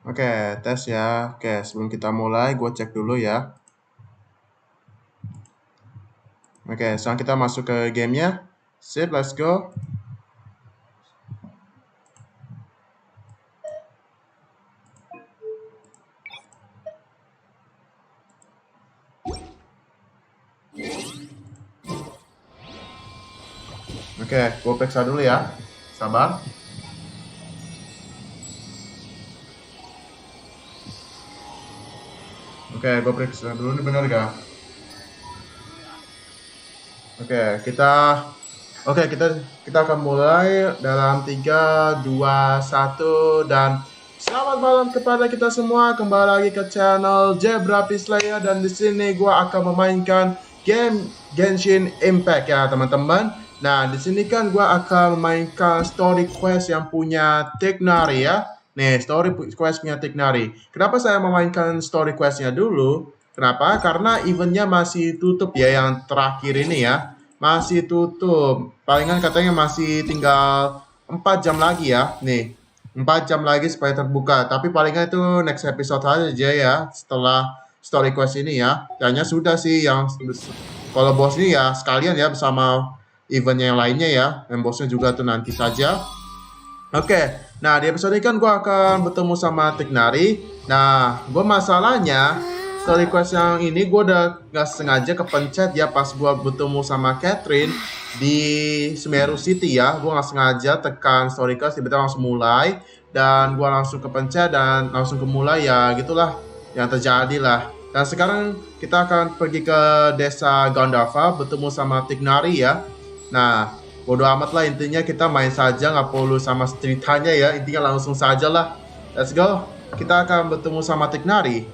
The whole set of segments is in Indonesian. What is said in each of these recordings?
Oke, tes ya. Oke, sebelum kita mulai, gue cek dulu ya. Oke, sekarang kita masuk ke gamenya. Sip, let's go. Oke, gue periksa dulu ya. Sabar. Oke, gue periksa dulu, ini benar gak? Oke, kita akan mulai dalam 3, 2, 1 dan selamat malam kepada kita semua. Kembali lagi ke channel JBerapiSlayer dan di sini gue akan memainkan game Genshin Impact ya, teman-teman. Nah, di sini kan gue akan memainkan story quest yang punya Tighnari ya. Nih, story quest punya Tighnari. Kenapa saya memainkan story questnya dulu? Kenapa? Karena eventnya masih tutup ya, yang terakhir ini ya. Masih tutup. Palingan katanya masih tinggal 4 jam lagi ya. Nih, 4 jam lagi supaya terbuka. Tapi palingan itu next episode aja ya. Setelah story quest ini ya. Kayaknya sudah sih yang kalau bos ini ya sekalian ya bersama eventnya yang lainnya ya. Dan bosnya juga tuh nanti saja. Oke, nah di episode ini kan gue akan bertemu sama Tighnari. Nah, gue masalahnya story quest yang ini gue udah gak sengaja kepencet ya pas gue bertemu sama Catherine di Semeru City ya. Gue gak sengaja tekan story quest, tiba-tiba langsung mulai. Dan gue langsung kepencet dan langsung kemulai ya, gitulah yang terjadi lah. Dan sekarang kita akan pergi ke desa Gandharva bertemu sama Tighnari ya. Nah, bodo amat lah, intinya kita main saja, nggak perlu sama ceritanya ya, intinya langsung saja lah. Let's go. Kita akan bertemu sama Tighnari.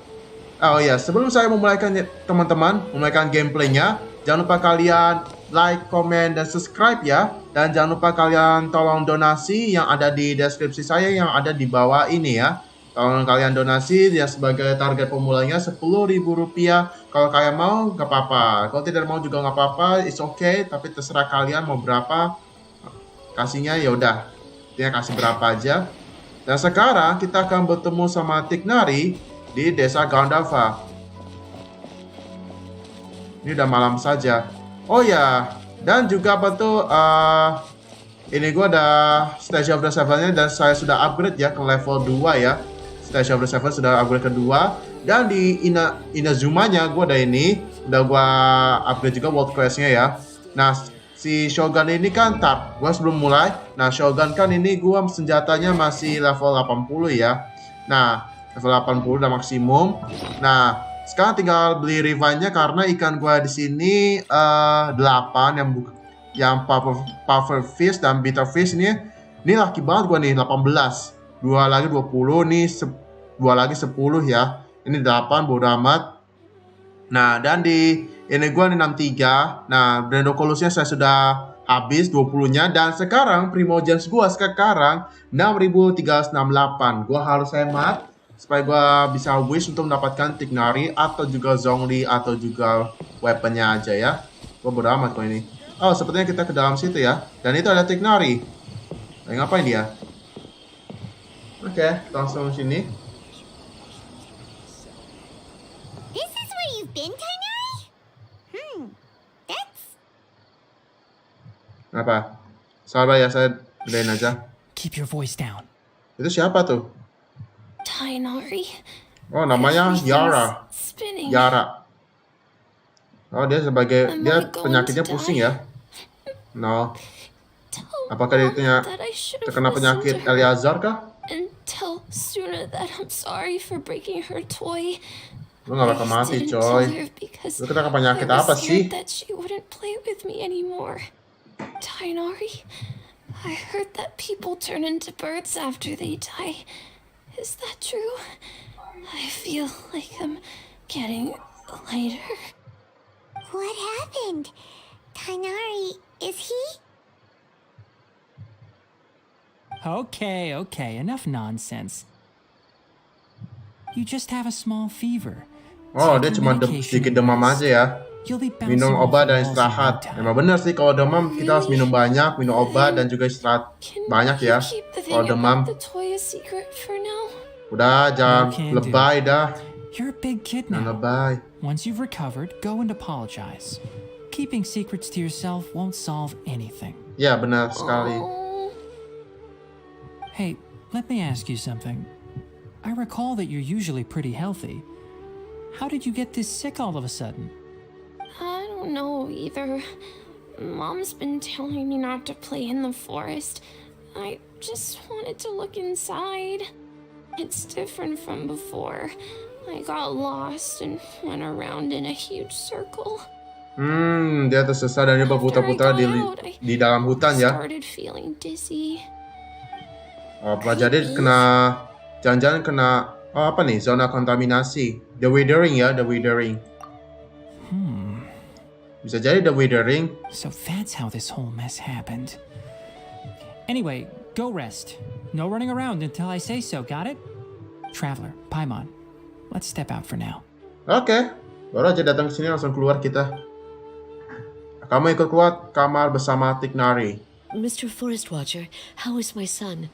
Oh ya, sebelum saya memulaikan teman-teman, memulaikan gameplaynya, jangan lupa kalian like, comment, dan subscribe ya. Dan jangan lupa kalian tolong donasi yang ada di deskripsi saya yang ada di bawah ini ya. Tolong kalian donasi ya, sebagai target pemulainya Rp10.000. Kalau kalian mau nggak apa-apa, kalau tidak mau juga nggak apa-apa, it's okay. Tapi terserah kalian mau berapa kasihnya, ya udah, dia kasih berapa aja. Dan sekarang kita akan bertemu sama Tighnari di desa Gandharva. Ini udah malam saja. Oh ya, dan juga apa tuh? Ini gue ada Stage of the Seven-nya dan saya sudah upgrade ya ke level 2 ya. Stage of the Seven sudah upgrade kedua. Dan di Inazuma-nya gue ada ini. Udah gue upgrade juga world quest-nya ya. Nah, si Shogun ini kan gue sebelum mulai. Nah, Shogun kan ini gue senjatanya masih level 80 ya. Nah, level 80 udah maksimum. Nah, sekarang tinggal beli revive-nya karena ikan gue di sini 8 yang puffer fish dan bitter fish ini laki banget gue nih, 18. 2 lagi 20 nih, 2 lagi 10 ya. Ini 8, bodo amat. Nah, dan di ini gue nih 63. Nah, brand oculusnya saya sudah habis 20-nya. Dan sekarang primo gems gue sekarang 6.368. Gue harus hemat supaya gue bisa wish untuk mendapatkan Tighnari atau juga Zhongli atau juga weaponnya aja ya. Gue bodo amat kok ini. Oh, sepertinya kita ke dalam situ ya. Dan itu ada Tighnari. Ngapain dia? Oke, langsung sini. This is where you've been, Tighnari? That's... Apa? Sabar ya, saya gedein aja. Keep your voice down. Itu siapa tuh? Tighnari. Oh, namanya Yara. Yara. Oh, dia penyakitnya pusing ya? No. Apakah dia terkena penyakit Eliazar kah? And tell Suna that I'm sorry for breaking her toy. Lu gak bakal mati, coy. Lu kena penyakit apa sih? That she wouldn't play with me anymore. Tighnari, I heard that people turn into birds after they die. Is that true? I feel like I'm getting lighter. What happened? Tighnari, is he? Okay, enough nonsense. You just have a small fever. Oh, dia cuma sedikit demam aja ya. Minum obat dan istirahat. Memang benar sih, kalau demam kita harus minum banyak, minum obat dan juga istirahat banyak ya. Kalau demam. Udah, jangan can do. lebay dah. You're a big kid Jangan now. lebay. Once you've recovered, go and apologize. Keeping secrets to yourself won't solve anything. Ya, benar sekali. Oh, Hey, let me ask you something. I recall that you're usually pretty healthy. How did you get this sick all of a sudden? I don't know either. Mom's been telling me not to play in the forest. I just wanted to look inside. It's different from before. I got lost and went around in a huge circle. Dia tersesat dan dia berputar-putar di dalam hutan ya. Started feeling dizzy. Apa jadi jangan-jangan kena apa nih, zona kontaminasi. The withering ya, the withering. Bisa jadi the withering. So that's how this whole mess happened. Anyway, go rest. No running around until I say so, got it? Traveler, Paimon, let's step out for now. Oke, baru aja datang ke sini langsung keluar kita. Kamu ikut keluar kamar bersama Tighnari. Mr. Forest Watcher, how is my son?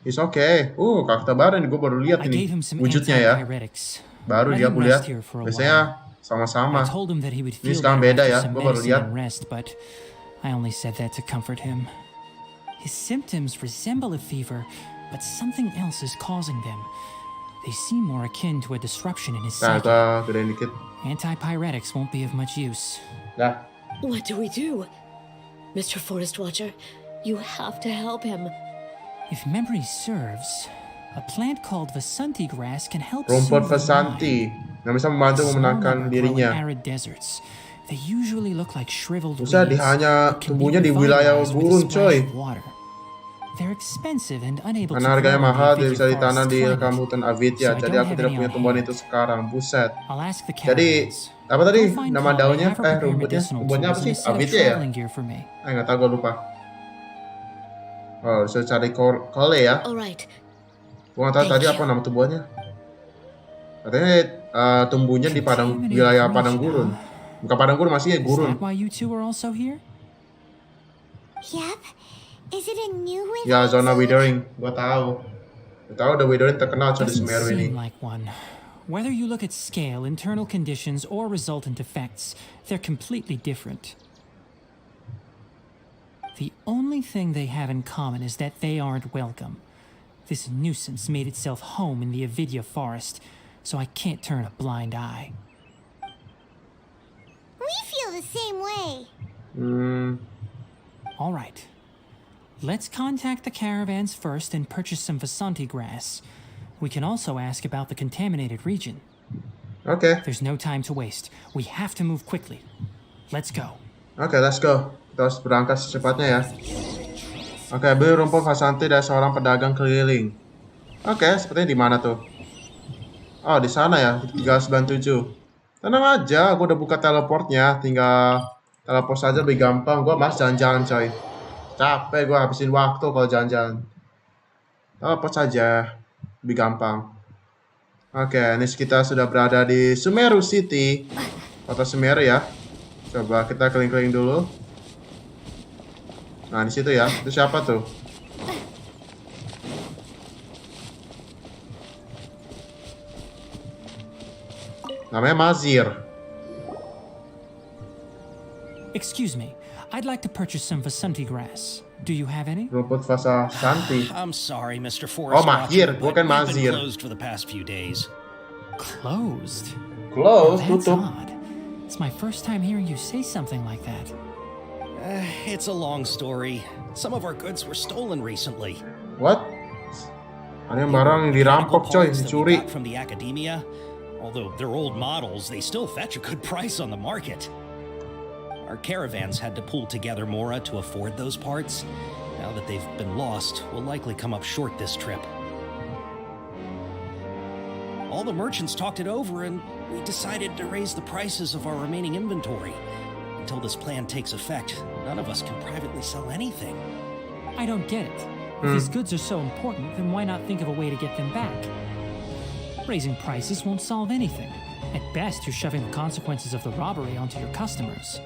It's okay. Karakter baru nih, gue baru lihat I gave ini him some wujudnya ya. antipyretics. Baru Let dia him aku lihat. rest here for a Biasanya I sama-sama. told him that he would Ini feel sekarang better beda ya, after some gue baru medicine lihat. and rest, but I only said that to comfort him. His symptoms resemble a fever, but something else is causing them. They seem more akin to a disruption in his Nah, psyche. kita gedein dikit. Antipyretics won't be of much use. Dah. What do we do? Mr. Forest Watcher, you have to help him. If memory serves, a plant called Vasanti grass can help Rumput soothe the Vasanti mind. yang bisa membantu Small memenangkan number grow in dirinya. arid deserts. They usually look like shriveled Bisa weeds, hanya but can be tumbuhnya di wilayah revitalized with a gurun, splash coy. of water. They're expensive and unable Karena to harganya grow in the mahal, dia Avidya bisa ditanam forest di climate. rekam hutan Avidya. So I Jadi don't aku have tidak any punya on tumbuhan hand. itu sekarang. Buset. I'll ask the Jadi caravans. apa tadi Go find nama Colin, daunnya? have her prepare Rumputnya. medicinal Tumbuhannya apa tools sih? and a set of Avidya ya? traveling gear for me. Nggak tahu, gue lupa. Oh, bisa cari kole ya. All right. Gue nggak tahu tadi apa nama tumbuhannya. Katanya tumbuhnya di wilayah padang gurun. Bukan padang gurun, masih Is gurun. that why you two are also here? Yep. Is it a new withering? Ya, zona withering. Gue tahu. Gue tahu the withering terkenal coy di Doesn't Saweria ini. seem like one. Whether you look at scale, internal conditions, or resultant effects, they're completely different. The only thing they have in common is that they aren't welcome. This nuisance made itself home in the Avidya forest, so I can't turn a blind eye. We feel the same way. All right. Let's contact the caravans first and purchase some Vasanti grass. We can also ask about the contaminated region. Oke. There's no time to waste. We have to move quickly. Let's go. Oke, let's go. Kita harus berangkat secepatnya ya. Oke, beli rumput Vasanti dari seorang pedagang keliling. Oke, sepertinya di mana tuh? Oh, di sana ya, di 397. Tenang aja, gue udah buka teleportnya. Tinggal teleport saja lebih gampang. Gue mas jalan-jalan coy. Capek gue habisin waktu kalau jalan-jalan. Teleport saja, lebih gampang. Oke, ini kita sudah berada di Sumeru City. Kota Sumeru ya. Coba kita keliling-keliling dulu. Nah, di situ ya. Itu siapa tuh? Namanya Mazir. Excuse me. I'd like to purchase some Vasanti grass. Do you have any? Rumput Vasanti. I'm sorry, Mr. Forest Oh, Mahir, Watcher, bukan but we've been Mazir. closed for the past few days. Closed? Close, That's tutup. odd. It's my first time hearing you say something like that. It's a long story. Some of our goods were stolen recently. What? Ada yang barang yang dirampok coy, Parts that we dicuri. got from the academia. Although they're old models, they still fetch a good price on the market. Our caravans had to pull together Mora to afford those parts. Now that they've been lost, we'll likely come up short this trip. All the merchants talked it over, and we decided to raise the prices of our remaining inventory. Until this plan takes effect, none of us can privately sell anything. I don't get it. If these goods are so important, then why not think of a way to get them back? Raising prices won't solve anything. At best, you're shoving the consequences of the robbery onto your customers.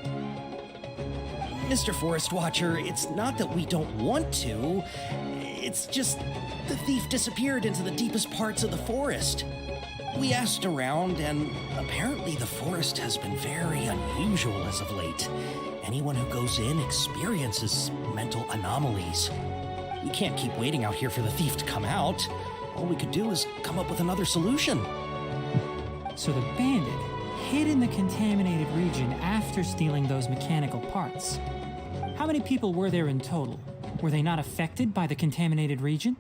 Mr. Forest Watcher, it's not that we don't want to. It's just the thief disappeared into the deepest parts of the forest. We asked around, and apparently the forest has been very unusual as of late. Anyone who goes in experiences mental anomalies. We can't keep waiting out here for the thief to come out. All we could do is come up with another solution. So the bandit hid in the contaminated region after stealing those mechanical parts. How many people were there in total? Were they not affected by the contaminated region?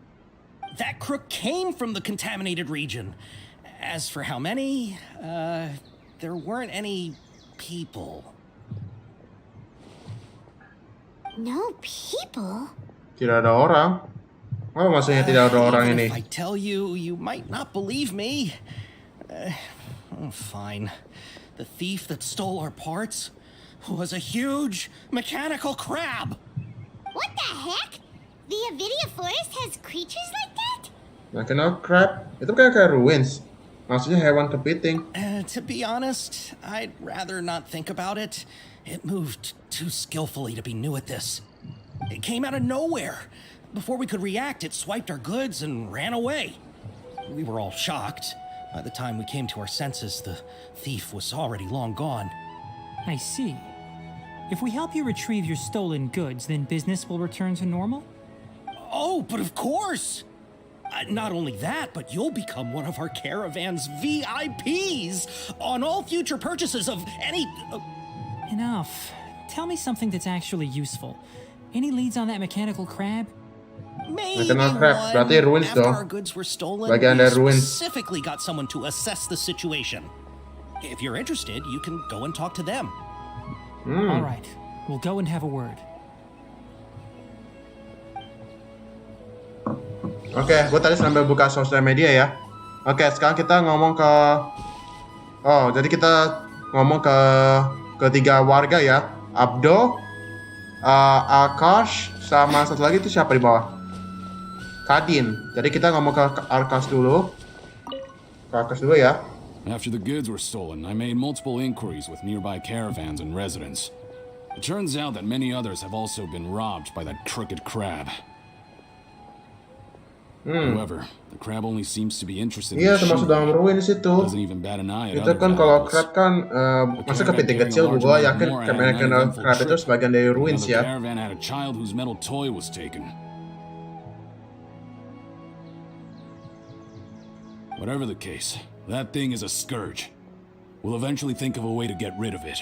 That crook came from the contaminated region. As for how many, there weren't any people. No people? Tidak ada orang. Apa maksudnya tidak ada orang Even ini? if I tell you, you might not believe me. Fine. The thief that stole our parts was a huge mechanical crab. What the heck? The Avidia forest has creatures like that? Mechanical crab? Itu kayak ruins. Maksudnya hewan kepiting. To be honest, I'd rather not think about it. It moved too skillfully to be new at this. It came out of nowhere. Before we could react, it swiped our goods and ran away. We were all shocked. By the time we came to our senses, the thief was already long gone. I see. If we help you retrieve your stolen goods, then business will return to normal? Oh, but of course! Not only that, but you'll become one of our caravan's VIPs on all future purchases of any... Enough. Tell me something that's actually useful. Any leads on that mechanical crab? Maybe Mechanical crab, one. berarti ruins After dong. our goods were stolen, Bagian we dari ruins. specifically got someone to assess the situation. If you're interested, you can go and talk to them. All right. We'll go and have a word. Oke, gue tadi sambil buka sosial media ya. Oke, sekarang kita ngomong ke... Oh, jadi kita ngomong ke ketiga warga ya. Abdo, Akash, sama satu lagi itu siapa di bawah? Kadin. Jadi kita ngomong ke Akash dulu. Ke Akash dulu ya. After the goods were stolen, I made multiple inquiries with nearby caravans and residents. It turns out that many others have also been robbed by that crooked crab. However, the crab only seems to be interested in Iya, termasuk dalam machinery. ruins itu. Doesn't even bat an eye at Itu other kan kalau valuables. crab kan, masa kepiting kecil, gue yakin mechanical crab itu sebagian dari ruins Another ya. caravan had a child whose metal toy was taken. Whatever the case, that thing is a scourge. We'll eventually think of a way to get rid of it.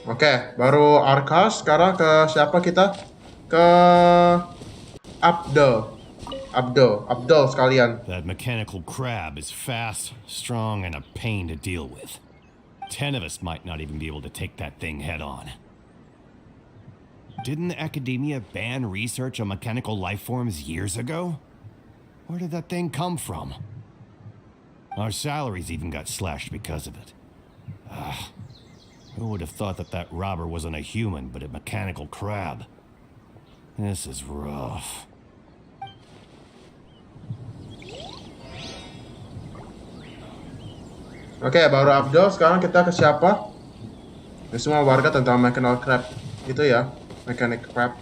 Oke, baru Arkas. Sekarang ke siapa kita? Ke Abdul sekalian. That mechanical crab is fast, strong, and a pain to deal with. 10 of us might not even be able to take that thing head on. Didn't academia ban research on mechanical life forms years ago? Where did that thing come from? Our salaries even got slashed because of it. Who would have thought that that robber wasn't a human, but a mechanical crab? This is rough. Oke, baru Abdul. Sekarang kita ke siapa? Ini semua warga tentang mechanical crab. Itu ya, mechanical crab.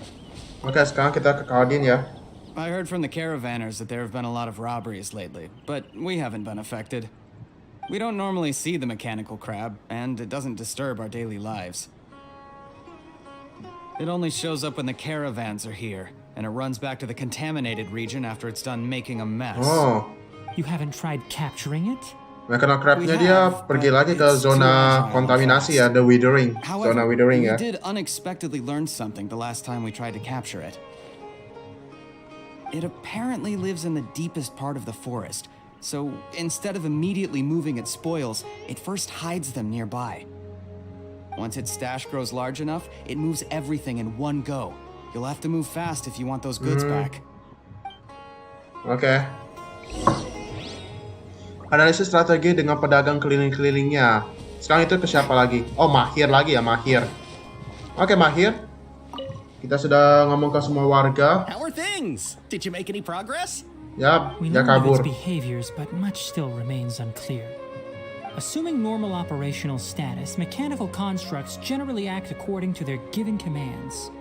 Oke, sekarang kita ke Kaldin ya. I heard from the caravanners that there have been a lot of robberies lately, but we haven't been affected. We don't normally see the mechanical crab, and it doesn't disturb our daily lives. It only shows up when the caravans are here, and it runs back to the contaminated region after it's done making a mess. Oh, You haven't tried capturing it? mechanical crabnya We dia have, pergi but lagi ke it's too zona agile kontaminasi and ya, the withering. However, Zona withering we ya. did unexpectedly learn something the last time we tried to capture it. It apparently lives in the deepest part of the forest, so instead of immediately moving its spoils, it first hides them nearby. Once its stash grows large enough, it moves everything in one go. You'll have to move fast if you want those goods back. Oke. Analisis strategi dengan pedagang keliling-kelilingnya. Sekarang itu ke siapa lagi? Oh, Mahir lagi ya, Mahir. Oke, Mahir. Kita sudah ngomong ke semua warga. How are things? Did you make any progress? Ya, We dia learned of its kabur. behaviors, but much still remains unclear. Assuming normal operational status, mechanical constructs generally act according to their given commands.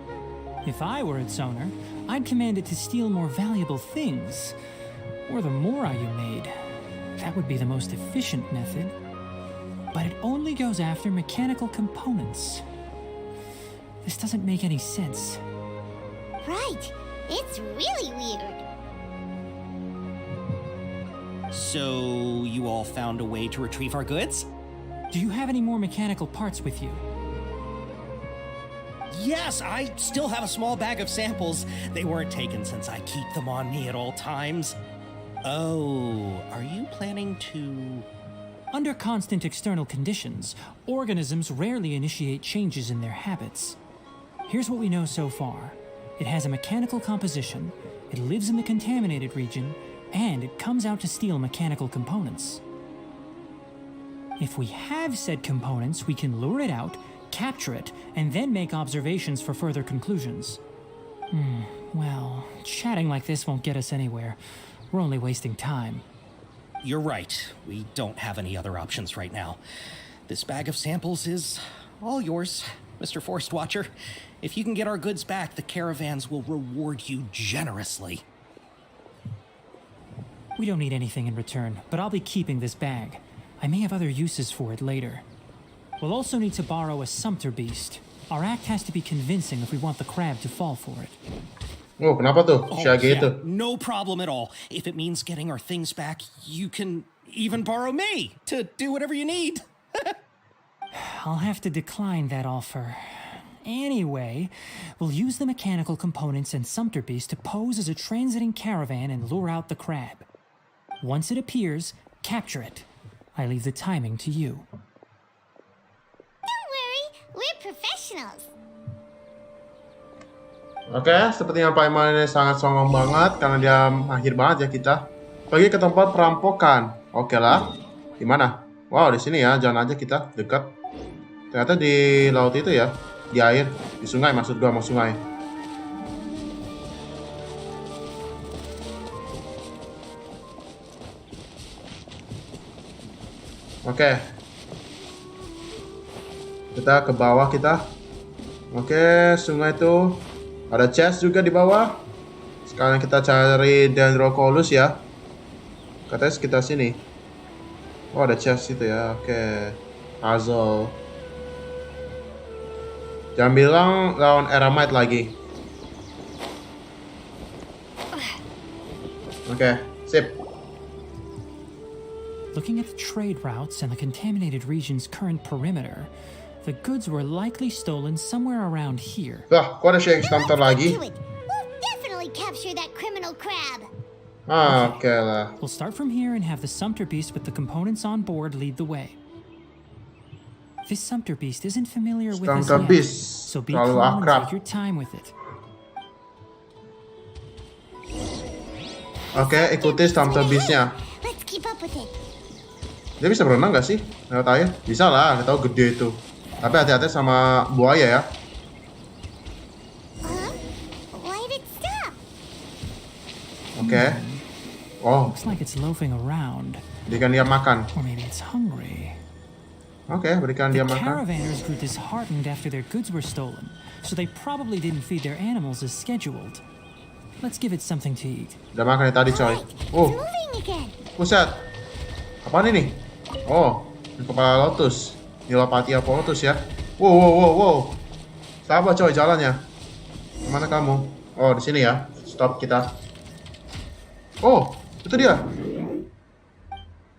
If I were its owner, I'd command it to steal more valuable things. Or the mora you made. That would be the most efficient method. But it only goes after mechanical components. This doesn't make any sense. Right. It's really weird. So, you all found a way to retrieve our goods? Do you have any more mechanical parts with you? Yes, I still have a small bag of samples. They weren't taken since I keep them on me at all times. Oh, are you planning to... Under constant external conditions, organisms rarely initiate changes in their habits. Here's what we know so far. It has a mechanical composition, it lives in the contaminated region, and it comes out to steal mechanical components. If we have said components, we can lure it out, capture it, and then make observations for further conclusions. Well, chatting like this won't get us anywhere. We're only wasting time. You're right. We don't have any other options right now. This bag of samples is all yours, Mr. Forest Watcher. If you can get our goods back, the caravans will reward you generously. We don't need anything in return, but I'll be keeping this bag. I may have other uses for it later. We'll also need to borrow a sumpter beast. Our act has to be convincing if we want the crab to fall for it. Oh, kenapa tuh? Siaga itu. No problem at all. If it means getting our things back, you can even borrow me to do whatever you need. I'll have to decline that offer. Anyway, we'll use the mechanical components and sumpter beast to pose as a transiting caravan and lure out the crab. Once it appears, capture it. I leave the timing to you. Don't worry, we're professionals. Oke, sepertinya Pak Iman ini sangat songong banget karena dia akhir banget ya kita. Pergi ke tempat perampokan. Oke lah. Di mana? Wow, di sini ya. Jalan aja kita dekat. Ternyata di laut itu ya. Di air, di sungai maksud gua, mau sungai. Oke. Kita ke bawah kita. Oke, sungai itu ada chest juga di bawah. Sekarang kita cari Dendrocolus ya. Katanya sekitar sini. Oh, ada chest itu ya. Oke. Puzzle. Jangan bilang lawan Eramite lagi. Oke, sip. Looking at the trade routes and the contaminated region's current perimeter, the goods were likely stolen somewhere around here. Wah, kok ada Shank Stamper lagi? We'll definitely capture that criminal crab. Oke lah. We'll start from here and have the sumpter beast with the components on board lead the way. This sumpter beast isn't familiar with us Sumpter yet, Beast so be terlalu calm and akrab. take your time with it. Oke, ikuti Sumpter Beast-nya. Let's keep up with it. Dia bisa berenang gak sih lewat air? Bisa lah, kita tahu gede itu. Tapi hati-hati sama buaya ya. Why did it stop? Oke. Oh, Looks like it's loafing around, berikan dia makan. or maybe it's hungry. Oke, berikan The dia makan. caravanners grew disheartened after their goods were stolen, so they probably didn't feed their animals as scheduled. Let's give it something to eat. Udah makan ya tadi coy. Oh, Moving again. buset. Apaan ini? Oh, ini kepala lotus. Nilapati apa lotus ya? Wow, wow, wow, wow. Sabar coy jalannya. Kemana kamu? Oh, di sini ya. Stop kita. Oh, itu dia.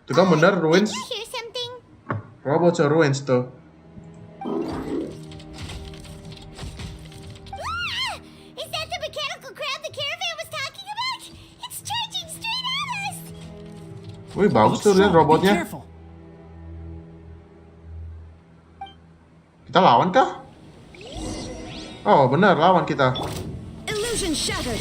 Itu kan bener ruins. Did you hear something? Robot ruins tuh. Is that the mechanical crab the caravan was talking about? It's charging straight at us. Wih, bagus tuh lihat Be robotnya. careful. Kita lawan kah? Oh, bener lawan kita. Illusion shattered.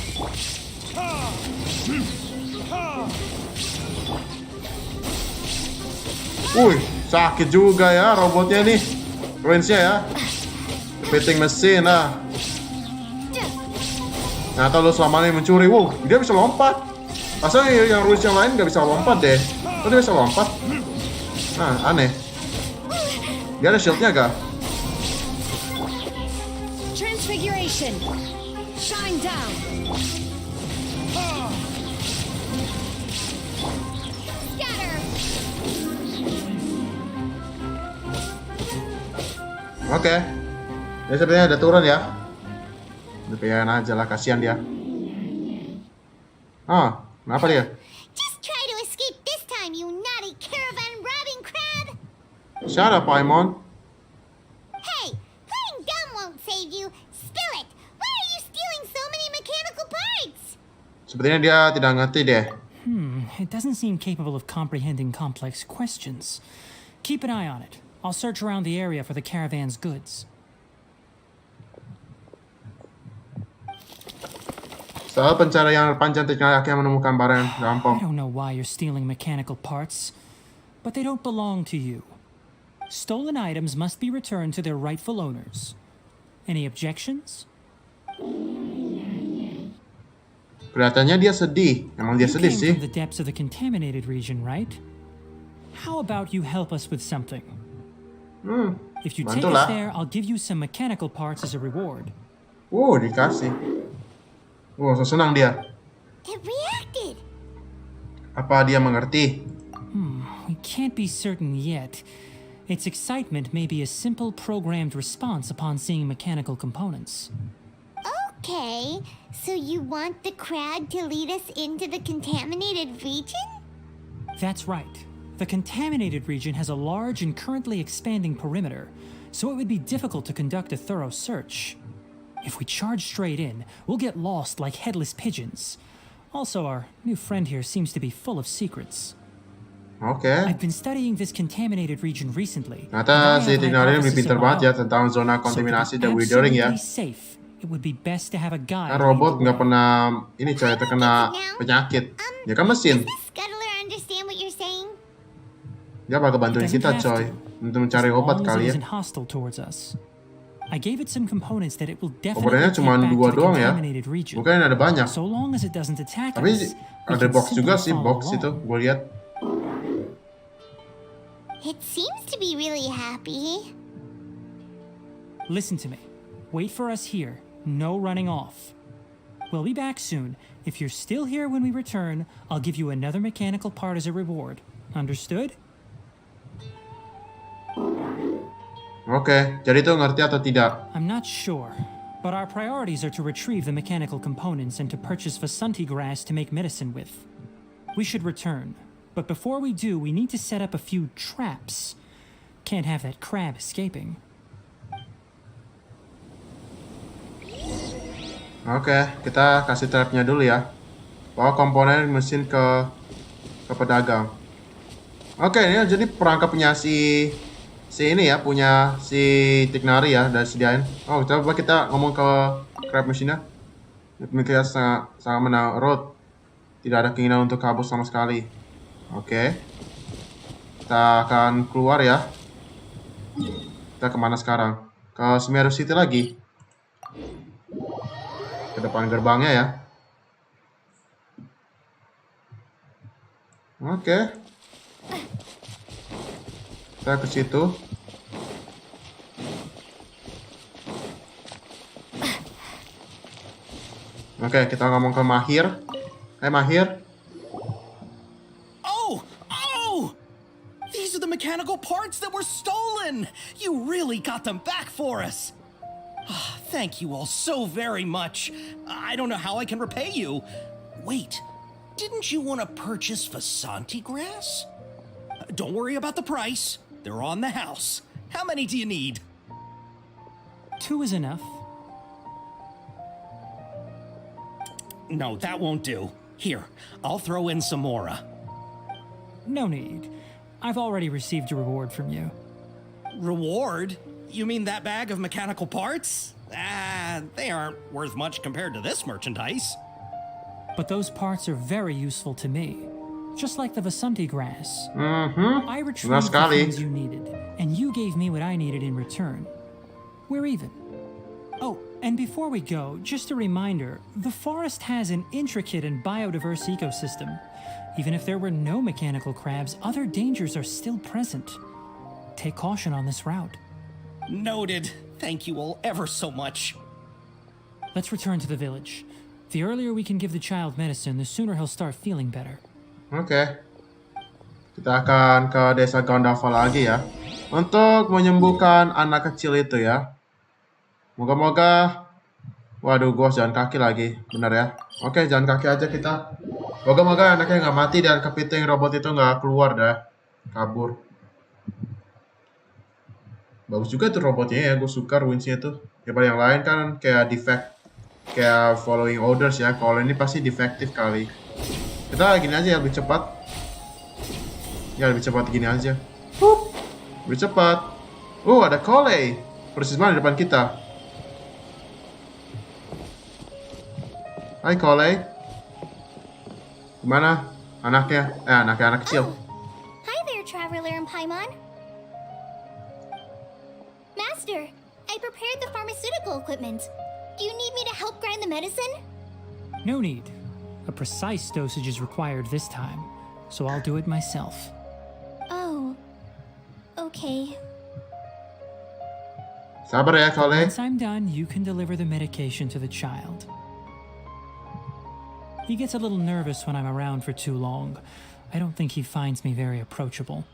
Wih, sakit juga ya robotnya nih. Ruinsnya ya. Fitting mesin lah. Ternyata lo selama ini mencuri. Wow, dia bisa lompat. Masa yang ruins yang lain nggak bisa lompat deh? Kok dia bisa lompat? Nah, aneh. Dia ada shieldnya gak? Transfiguration. Shine down! Scatter! Oke. Dia sebenarnya udah turun ya. Udah biarin aja lah, kasihan dia. Oh, kenapa dia? Just try to escape this time, you naughty caravan robbing crab! Shut up, Paimon. Hey, putting gum won't save you. Spill it! Why are you stealing so many mechanical parts? Sepertinya dia tidak ngerti deh. It doesn't seem capable of comprehending complex questions. Keep an eye on it. I'll search around the area for the caravan's goods. Soal pencarian panjang Tighnari akhirnya menemukan barang yang I gampang. don't know why you're stealing mechanical parts, but they don't belong to you. Stolen items must be returned to their rightful owners. Any objections? Kelihatannya dia sedih. Emang dia You sedih came sih. from the depths of the contaminated region, right? How about you help us with something? If you take us bantulah. there, I'll give you some mechanical parts as a reward. Dikasih. So senang dia. It reacted! Apa dia mengerti? We can't be certain yet. Its excitement may be a simple programmed response upon seeing mechanical components. Okay, so you want the crab to lead us into the contaminated region? That's right. The contaminated region has a large and currently expanding perimeter, so it would be difficult to conduct a thorough search. If we charge straight in, we'll get lost like headless pigeons. Also, our new friend here seems to be full of secrets. Oke. I've been studying this contaminated region recently. Ternyata si Tighnari lebih pintar banget ya tentang zona kontaminasi dan withering ya. Safe, it would be best to have a guide. Kan robot nggak pernah ini coy terkena penyakit. Ya kan mesin. Does the scuttler understand what you're saying? Dia bakal bantuin kita coy untuk mencari obat kali ya. Hostile towards us. I gave it some components that it will definitely Komponennya cuma take back 2 to the doang ya. contaminated region. Mungkin ada banyak. So long as it doesn't attack Tapi us, we ada can box juga simply sih, follow box along. itu gue lihat. It seems to be really happy. Listen to me. Wait for us here. No running off. We'll be back soon. If you're still here when we return, I'll give you another mechanical part as a reward. Understood? Oke, jadi itu ngerti atau tidak? I'm not sure, but our priorities are to retrieve the mechanical components and to purchase Vasanti grass to make medicine with. We should return, but before we do, we need to set up a few traps. Can't have that crab escaping. Oke, kita kasih trapnya dulu ya. Bawa komponen mesin ke pedagang. Oke, ini jadi perangkapnya si ini ya, punya si Tighnari ya, udah sediain. Oh, coba kita ngomong ke crab mesinnya. Mereka sangat menurut. Tidak ada keinginan untuk kabur sama sekali. Oke. Kita akan keluar ya. Kita kemana sekarang? Ke Semeru City lagi. Ke depan gerbangnya ya. Oke. Kita ke situ. Oke, kita ngomong ke Mahir. Mahir. Oh! These are the mechanical parts that were stolen! You really got them back for us! Thank you all so very much. I don't know how I can repay you. Wait, didn't you want to purchase Vasanti grass? Don't worry about the price. They're on the house. How many do you need? 2 is enough. No, that won't do. Here, I'll throw in some more. No need. I've already received a reward from you. Reward? You mean that bag of mechanical parts? They aren't worth much compared to this merchandise. But those parts are very useful to me. Just like the Vasanti grass. I retrieved the things you needed, and you gave me what I needed in return. We're even. Oh, and before we go, just a reminder, the forest has an intricate and biodiverse ecosystem. Even if there were no mechanical crabs, other dangers are still present. Take caution on this route. Noted. Thank you all ever so much. Let's return to the village. The earlier we can give the child medicine, the sooner he'll start feeling better. Oke. Kita akan ke desa Gondava lagi ya. Untuk menyembuhkan anak kecil itu ya. Moga-moga... Waduh, gue jalan kaki lagi. Bener ya. Oke, jalan kaki aja kita. Moga-moga anaknya nggak mati dan kepiting robot itu nggak keluar dah. Kabur. Bagus juga tuh robotnya ya. Gue suka ruinsnya tuh. Daripada yang lain kan kayak defect. Kayak following orders ya. Kalau ini pasti defektif kali. Kita gini aja ya, lebih cepat. Ya, lebih cepat gini aja. Lebih cepat. Ada Kole. Persis banget di depan kita. Hai Kole. Gimana? Anaknya? Anak kecil. Hi there, Traveler and Paimon. Master, I prepared the pharmaceutical equipment. Do you need me to help grind the medicine? No need. A precise dosage is required this time, so I'll do it myself. Oh, okay. Sabar ya Kole. Once I'm done, you can deliver the medication to the child. He gets a little nervous when I'm around for too long. I don't think he finds me very approachable.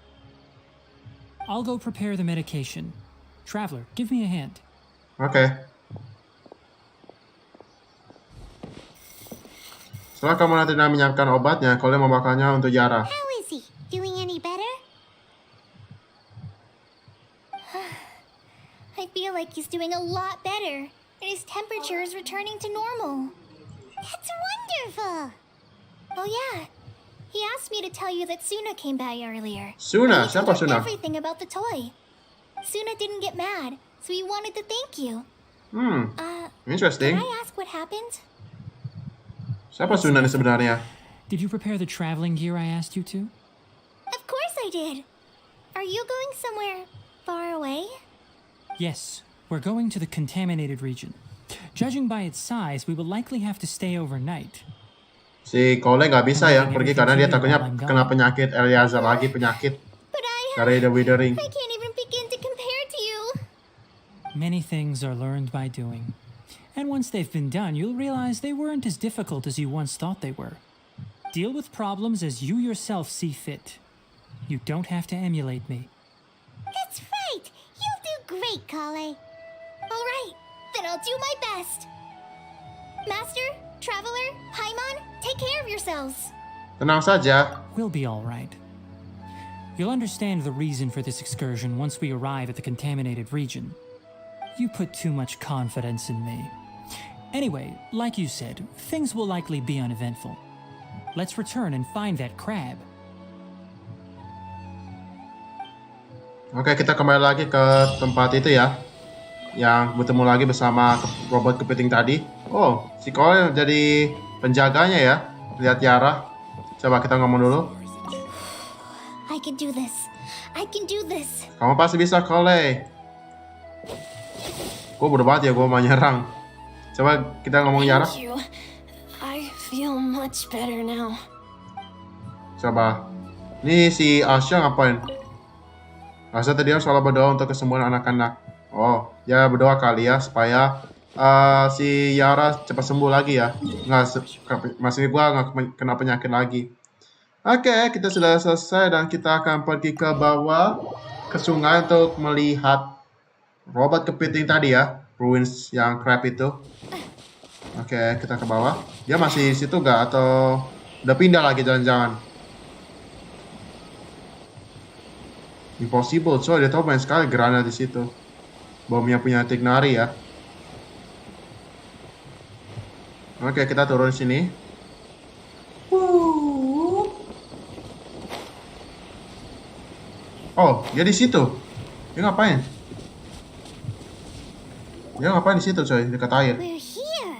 I'll go prepare the medication. Traveler, give me a hand. Oke. Setelah kamu nanti menyiapkan obatnya, Kole memakannya untuk Yara. How is he? Doing any better? I feel like he's doing a lot better, and his temperature is returning to normal. That's wonderful! Oh yeah, he asked me to tell you that Suna came by earlier. Suna? He Siapa told her Suna? everything about the toy. Suna didn't get mad, so he wanted to thank you. Interesting. Can I ask what happened? Siapa Suna ini sebenarnya? Did you prepare the traveling gear I asked you to? Of course I did. Are you going somewhere far away? Yes, we're going to the contaminated region. Judging by its size, we will likely have to stay overnight. Si Kole nggak bisa ya pergi karena dia takutnya kena penyakit Eliazar lagi penyakit But dari The Withering. I can't even begin to compare to you. Many things are learned by doing. And once they've been done, you'll realize they weren't as difficult as you once thought they were. Deal with problems as you yourself see fit. You don't have to emulate me. That's right. You'll do great, Kale. All right, then I'll do my best. Master, Traveler, Paimon, take care of yourselves. Tenang saja. We'll be all right. You'll understand the reason for this excursion once we arrive at the contaminated region. You put too much confidence in me. Anyway, like you said, things will likely be uneventful. Let's return and find that crab. Oke, kita kembali lagi ke tempat itu ya. Yang bertemu lagi bersama robot kepiting tadi. Oh, si Kole jadi penjaganya ya. Lihat Yara. Coba kita ngomong dulu. I can do this. I can do this. Kamu pasti bisa, Kole. Gue bodo banget ya, gue mau nyerang. Coba kita ngomong Yara. Thank you. I feel much better now. Coba. Ini si Asya ngapain? Asya tadi harus selalu berdoa untuk kesembuhan anak-anak. Oh, ya berdoa kali ya supaya si Yara cepat sembuh lagi ya. Masih gua nggak kena penyakit lagi. Oke, kita sudah selesai dan kita akan pergi ke bawah ke sungai untuk melihat robot kepiting tadi ya, ruins yang crab itu. Oke, kita ke bawah. Dia masih di situ gak atau udah pindah lagi jangan-jangan? Impossible, coy. Dia tahu banyak sekali granat di situ. Bomnya punya Tighnari ya. Oke, kita turun sini. Oh, dia di situ. Dia ngapain? Dia ngapain di situ, coy? Dekat air. We're here.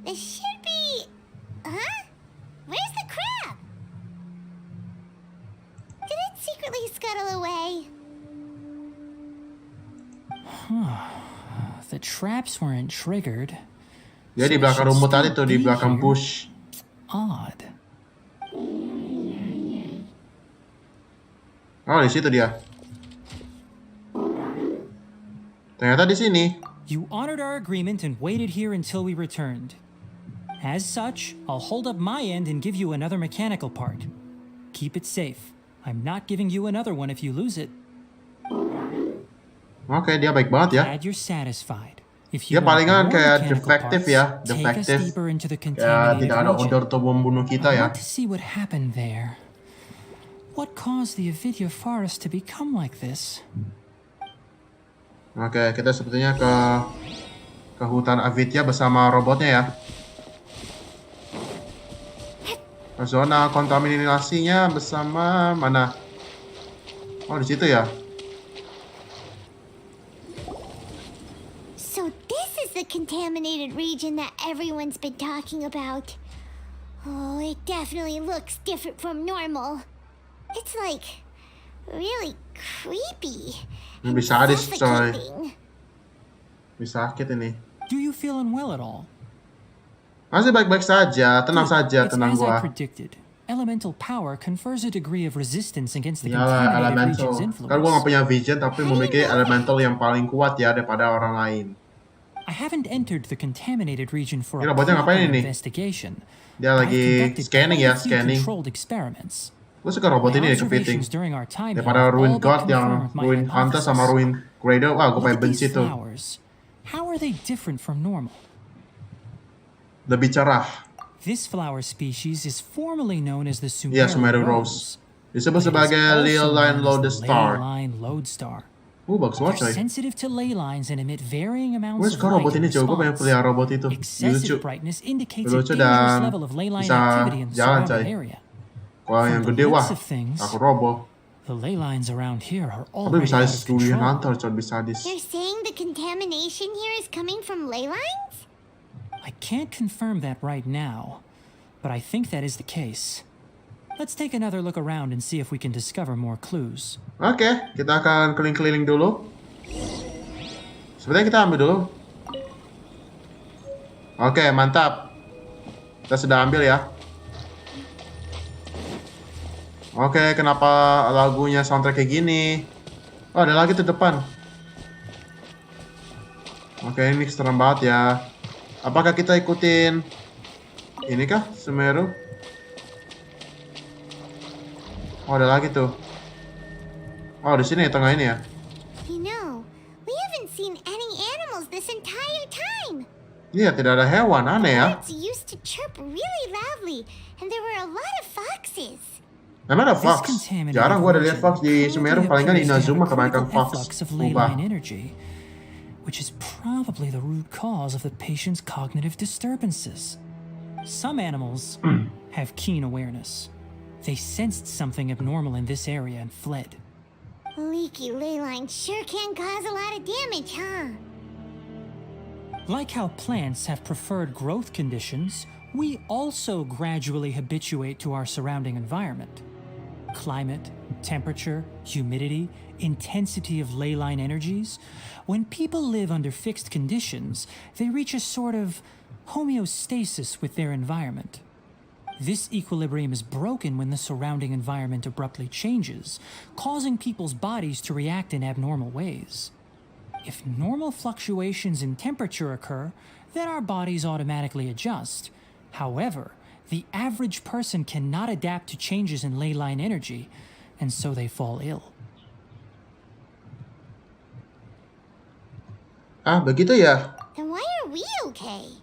This should be... Huh? Where's the crab? Did it secretly scuttle away? The traps weren't triggered. Dia di belakang rumput tadi tuh, di belakang bush. Odd. Oh, di situ dia. Ternyata di sini. You honored our agreement and waited here until we returned. As such, I'll hold up my end and give you another mechanical part. Keep it safe. I'm not giving you another one if you lose it. Oke, dia baik banget ya. Glad you're satisfied. If Dia you want palingan more kayak mechanical defektif parts, ya, take us defektif. deeper into the Ya, contaminated tidak ada region. odor tubuh membunuh kita I ya. want to see what happened there. What caused the Avidya forest to become like this? Oke, kita sepertinya ke hutan Avidya bersama robotnya ya. Zona kontaminasinya bersama mana? Oh, di situ ya. So this is the contaminated region that everyone's been talking about. Oh, it definitely looks different from normal. It's like really creepy. Lebih sadis, coy. Suffocating. Lebih sakit ini. Do you feel unwell at all? Masih baik-baik saja, tenang saja, It's tenang as I gua. predicted. Elemental power confers a degree of resistance against the Iyalah, contaminated elemental. region's Kan influence. gua nggak punya vision, tapi memiliki elemental yang paling kuat ya daripada orang lain. I haven't entered the contaminated region for Ini a robotnya proper ngapain ini? investigation. Dia lagi I've conducted scanning quite ya, a few scanning. controlled experiments. Gue suka robot My ini ya, kepiting. observations during our time here Daripada have Ruin all but God yang confirmed my Ruin Hunter sama hypothesis. Ruin Grader. Wah, gue Look paling at these benci tuh. flowers. How are they different from normal? Lebih cerah. This flower species is formerly known as the Iya, Sumeru Sumeru Rose. rose. Disebut but it is sebagai also Leyline known as the Lodestar. Leyline lodestar. Bagus banget They're coy. sensitive to ley lines and emit varying Gue amounts of suka robot light in ini coy. Gue pengen response. pelihara robot itu. Lucu. Excessive brightness indicates a Lucu dangerous dan level of ley line bisa activity in the jalan, surrounding coy. area. Kalau yang gede wah, looks of things, aku roboh. The ley lines around here are Tapi already bisa out of Ruin control. Hunter coy, bisa sadis. You're saying the contamination here is coming from ley lines? I can't confirm that right now, but I think that is the case. Let's take another look around and see if we can discover more clues. Oke, kita akan keliling-keliling dulu. Sebenarnya kita ambil dulu. Oke, mantap. Kita sudah ambil ya. Oke, kenapa lagunya soundtrack kayak gini? Oh, ada lagi tuh depan. Oke, ini serem banget ya. Apakah kita ikutin ini kah? Sumeru? Oh, ada lagi tuh. Oh, di sini tengah ini ya. You know, we haven't seen any animals this entire time. Iya, tidak ada hewan, aneh ya. Birds used to chirp really loudly, and there were a lot of foxes. Emang ada This fox? contaminated Jarang gua ada lihat region fox di Sumeru, paling kan di appears to have Inazuma a kebanyakan critical fox. efflux of ley Ubah. line energy, which is probably the root cause of the patient's cognitive disturbances. Some animals have keen awareness. They sensed something abnormal in this area and fled. Leaky ley lines sure can cause a lot of damage, huh? Like how plants have preferred growth conditions, we also gradually habituate to our surrounding environment. Climate, temperature, humidity, intensity of ley line energies. When people live under fixed conditions, they reach a sort of homeostasis with their environment. This equilibrium is broken when the surrounding environment abruptly changes, causing people's bodies to react in abnormal ways. If normal fluctuations in temperature occur, then our bodies automatically adjust. However, the average person cannot adapt to changes in ley line energy, and so they fall ill. Ah, begitu ya? Then why are we okay?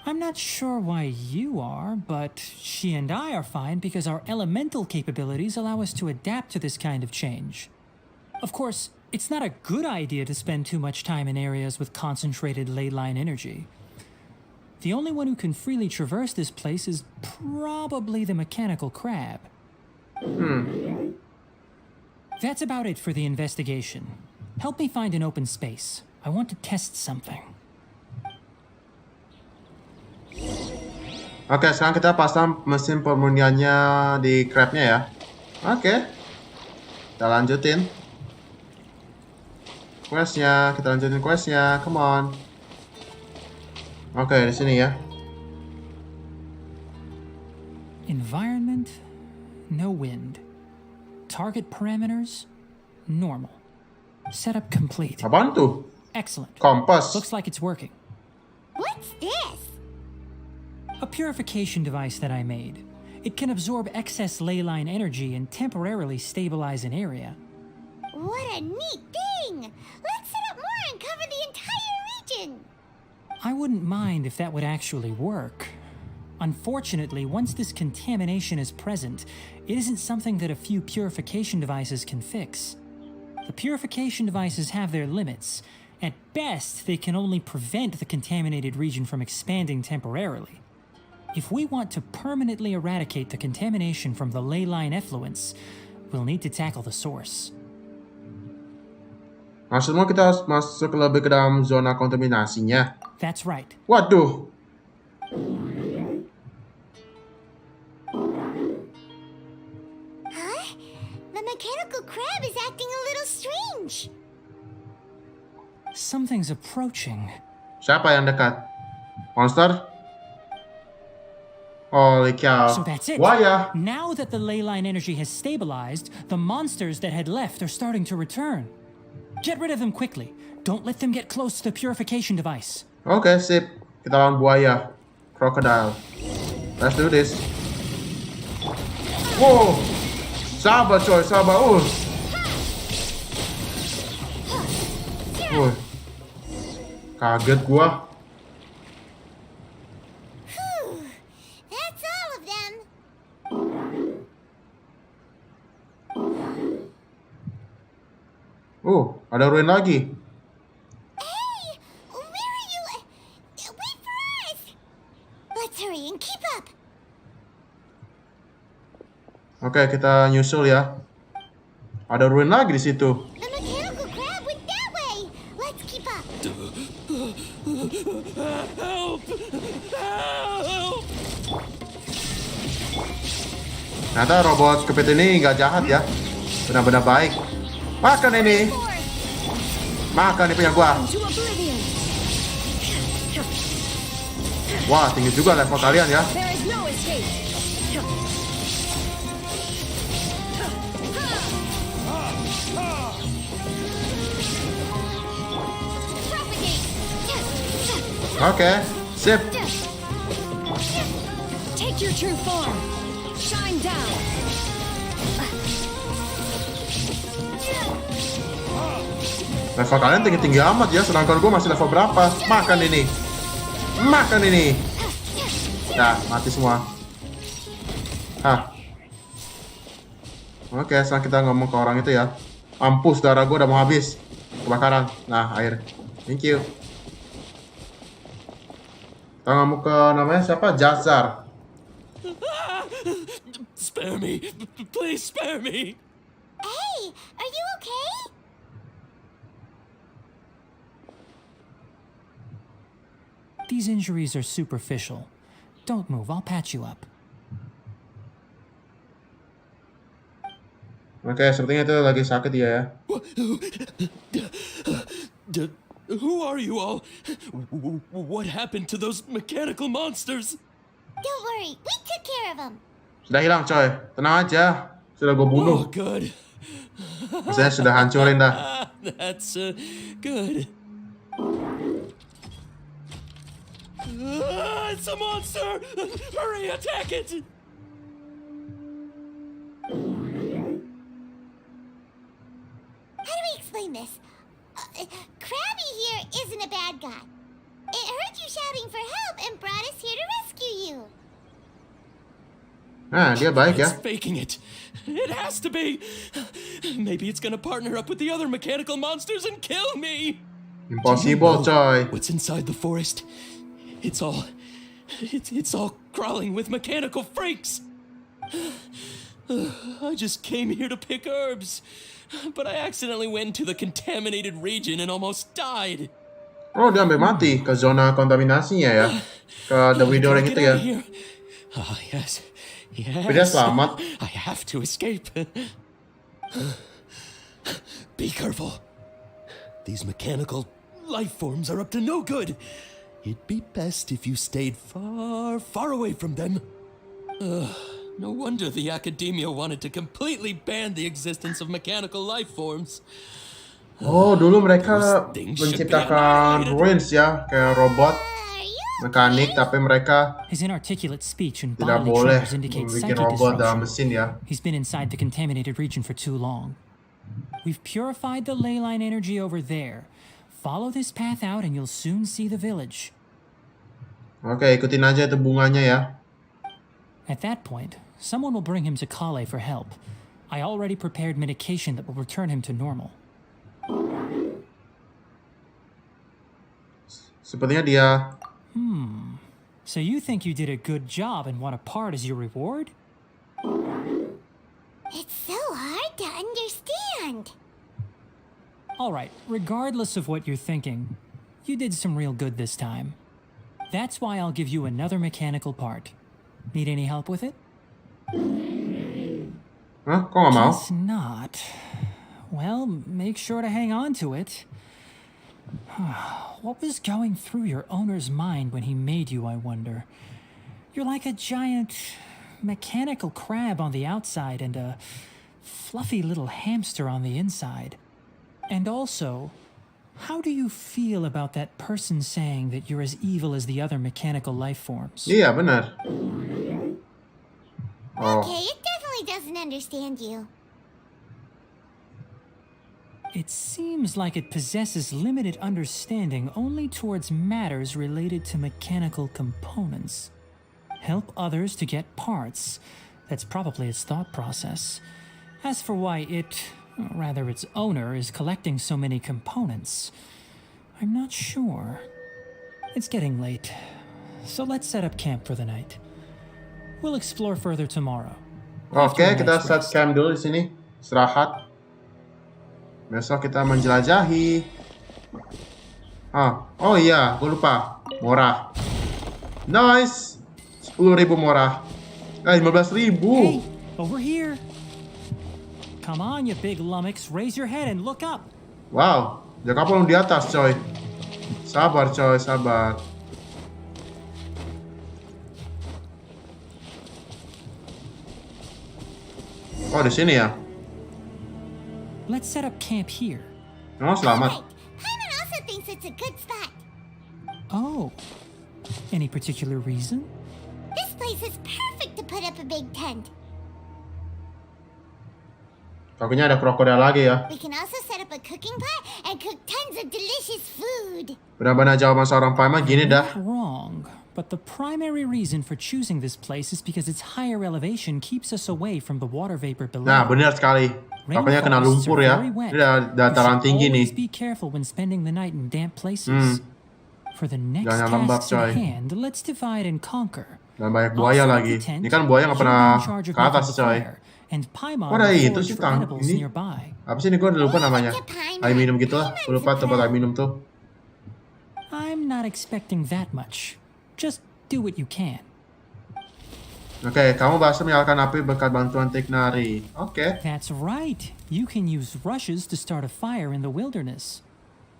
I'm not sure why you are, but she and I are fine because our elemental capabilities allow us to adapt to this kind of change. Of course, it's not a good idea to spend too much time in areas with concentrated ley line energy. The only one who can freely traverse this place is probably the mechanical crab. That's about it for the investigation. Help me find an open space. I want to test something. Oke, sekarang kita pasang mesin pemurniannya di crabnya ya. Oke. Kita lanjutin questnya, come on. Oke, di sini ya. Environment, no wind. Target parameters, normal. Setup complete. Apaan tuh? Excellent. Kompas. Looks like it's working. What's this? A purification device that I made. It can absorb excess ley line energy and temporarily stabilize an area. What a neat thing! Let's set up more and cover the entire region! I wouldn't mind if that would actually work. Unfortunately, once this contamination is present, it isn't something that a few purification devices can fix. The purification devices have their limits. At best, they can only prevent the contaminated region from expanding temporarily. If we want to permanently eradicate the contamination from the ley line effluents, we'll need to tackle the source. Maksudmu kita harus masuk lebih ke dalam zona kontaminasinya? That's right. Waduh. Huh? The mechanical crab is acting a little strange. Something's approaching. Siapa yang dekat? Monster? Holy cow. So that's it. Buaya. Now that the ley line energy has stabilized, the monsters that had left are starting to return. Get rid of them quickly. Don't let them get close to the purification device. Oke, sip. Kita lawan buaya. Crocodile. Let's do this. Wow. Sabar coy, sabar. Kaget gua. That's all of them. Ada ruin lagi. Hey, where are you? Wait for us. Let's hurry and keep up. Oke, kita nyusul ya. Ada ruin lagi di situ. The mechanical crab went that way. Let's keep up. Help! Help! Ternyata robot kepit ini nggak jahat ya. Benar-benar baik. Makan ini. Makan ini punya gua. Wah, tinggi juga level kalian ya. Oke, sip. Take your true form. Shine down. Level kalian tinggi-tinggi amat ya, sedangkan gue masih level berapa? Makan ini. Makan ini. Nah, mati semua. Hah. Oke, sekarang kita ngomong ke orang itu ya. Mampus, darah gue udah mau habis. Kebakaran. Nah, air. Thank you. Kita ngomong ke namanya siapa? Jazar. Spare me. Please spare me. Hey, are you okay? These injuries are superficial. Don't move, I'll patch you up. Oke, sepertinya itu lagi sakit dia ya. Who are you all? What happened to those mechanical monsters? Don't worry, we took care of them. Sudah hilang coy, tenang aja. Sudah gue bunuh. Oh, good. Saya sudah hancurin dah. That's good. It's a monster! Hurry, attack it! How do we explain this? Krabby here isn't a bad guy. It heard you shouting for help and brought us here to rescue you. Nah, dia baik ya. It's faking it. It has to be. Maybe it's gonna partner up with the other mechanical monsters and kill me. Impossible, coy. What's inside the forest? It's all crawling with mechanical freaks. I just came here to pick herbs, but I accidentally went into the contaminated region and almost died. Oh, dia sampai mati ke zona kontaminasinya ya. Ke The Widow yang itu ya. Ah, yes. Tapi dia selamat. I have to escape. Be careful. These mechanical life forms are up to no good. It'd be best if you stayed far, far away from them. No wonder the academia wanted to completely ban the existence of mechanical life forms. Oh, dulu mereka Those things should be menciptakan annihilated. ruins ya, kayak robot Are you mekanik, tapi mereka His inarticulate speech and tidak bodily boleh tremors indicate membuat psychic robot dalam disruption. mesin ya. He's been inside the contaminated region for too long. We've purified the ley line energy over there. Follow this path out and you'll soon see the village. Oke, ikutin aja itu bunganya ya. At that point, someone will bring him to Kale for help. I already prepared medication that will return him to normal. Sepertinya dia. So you think you did a good job and want a part as your reward? It's so hard to understand. Alright, regardless of what you're thinking, you did some real good this time. That's why I'll give you another mechanical part. Need any help with it? Hah? Kok nggak mau? Guess not. Well, make sure to hang on to it. What was going through your owner's mind when he made you, I wonder? You're like a giant mechanical crab on the outside and a fluffy little hamster on the inside. And also, how do you feel about that person saying that you're as evil as the other mechanical life forms? Iya, benar. Oh, Okay, it definitely doesn't understand you. It seems like it possesses limited understanding only towards matters related to mechanical components. Help others to get parts. That's probably its thought process. As for why it, or rather its owner, is collecting so many components, I'm not sure. It's getting late, so let's set up camp for the night. We'll explore further tomorrow. oke, After a kita night's set rest. camp dulu di sini. Istirahat. Besok kita menjelajahi. Oh iya, gue lupa. Mora. Nice. 10.000 mora. 15.000. Hey, over here. Come on, you big lummox. Raise your head and look up. Wow, dia kapal di atas, coy. Sabar, coy, sabar. Oh, di sini ya. Let's set up camp here. Oh, selamat. Paimon also thinks it's a good spot. Oh. Any particular reason? This place is perfect to put up a big tent. Takutnya ada krokodil lagi ya. We can also set up a cooking pot and cook tons of delicious food. Benar-benar jawaban seorang Paimon gini dah. Not wrong, but the primary reason for choosing this place is because its higher elevation keeps us away from the water vapor below. Nah, benar sekali. Takutnya kena lumpur ya. Ini dataran tinggi nih. Always be careful when spending the night in damp places. For the next Jangan lembab, tasks coy. at hand, let's divide and conquer. Dan banyak buaya I'll set up lagi. the tent, Ini kan buaya nggak you'll pernah be in charge of ke atas, making the coy. fire, and Paimon Oh, ada will itu forage sih for tang. edibles Ini nearby. apa sih ini? Gue udah lupa namanya. Air minum gitu lah. Gue lupa tempat air minum tuh. I'm not expecting that much. Just do what you can. Oke, kamu berhasil menyalakan api berkat bantuan Tighnari. Oke. That's right. You can use rushes to start a fire in the wilderness.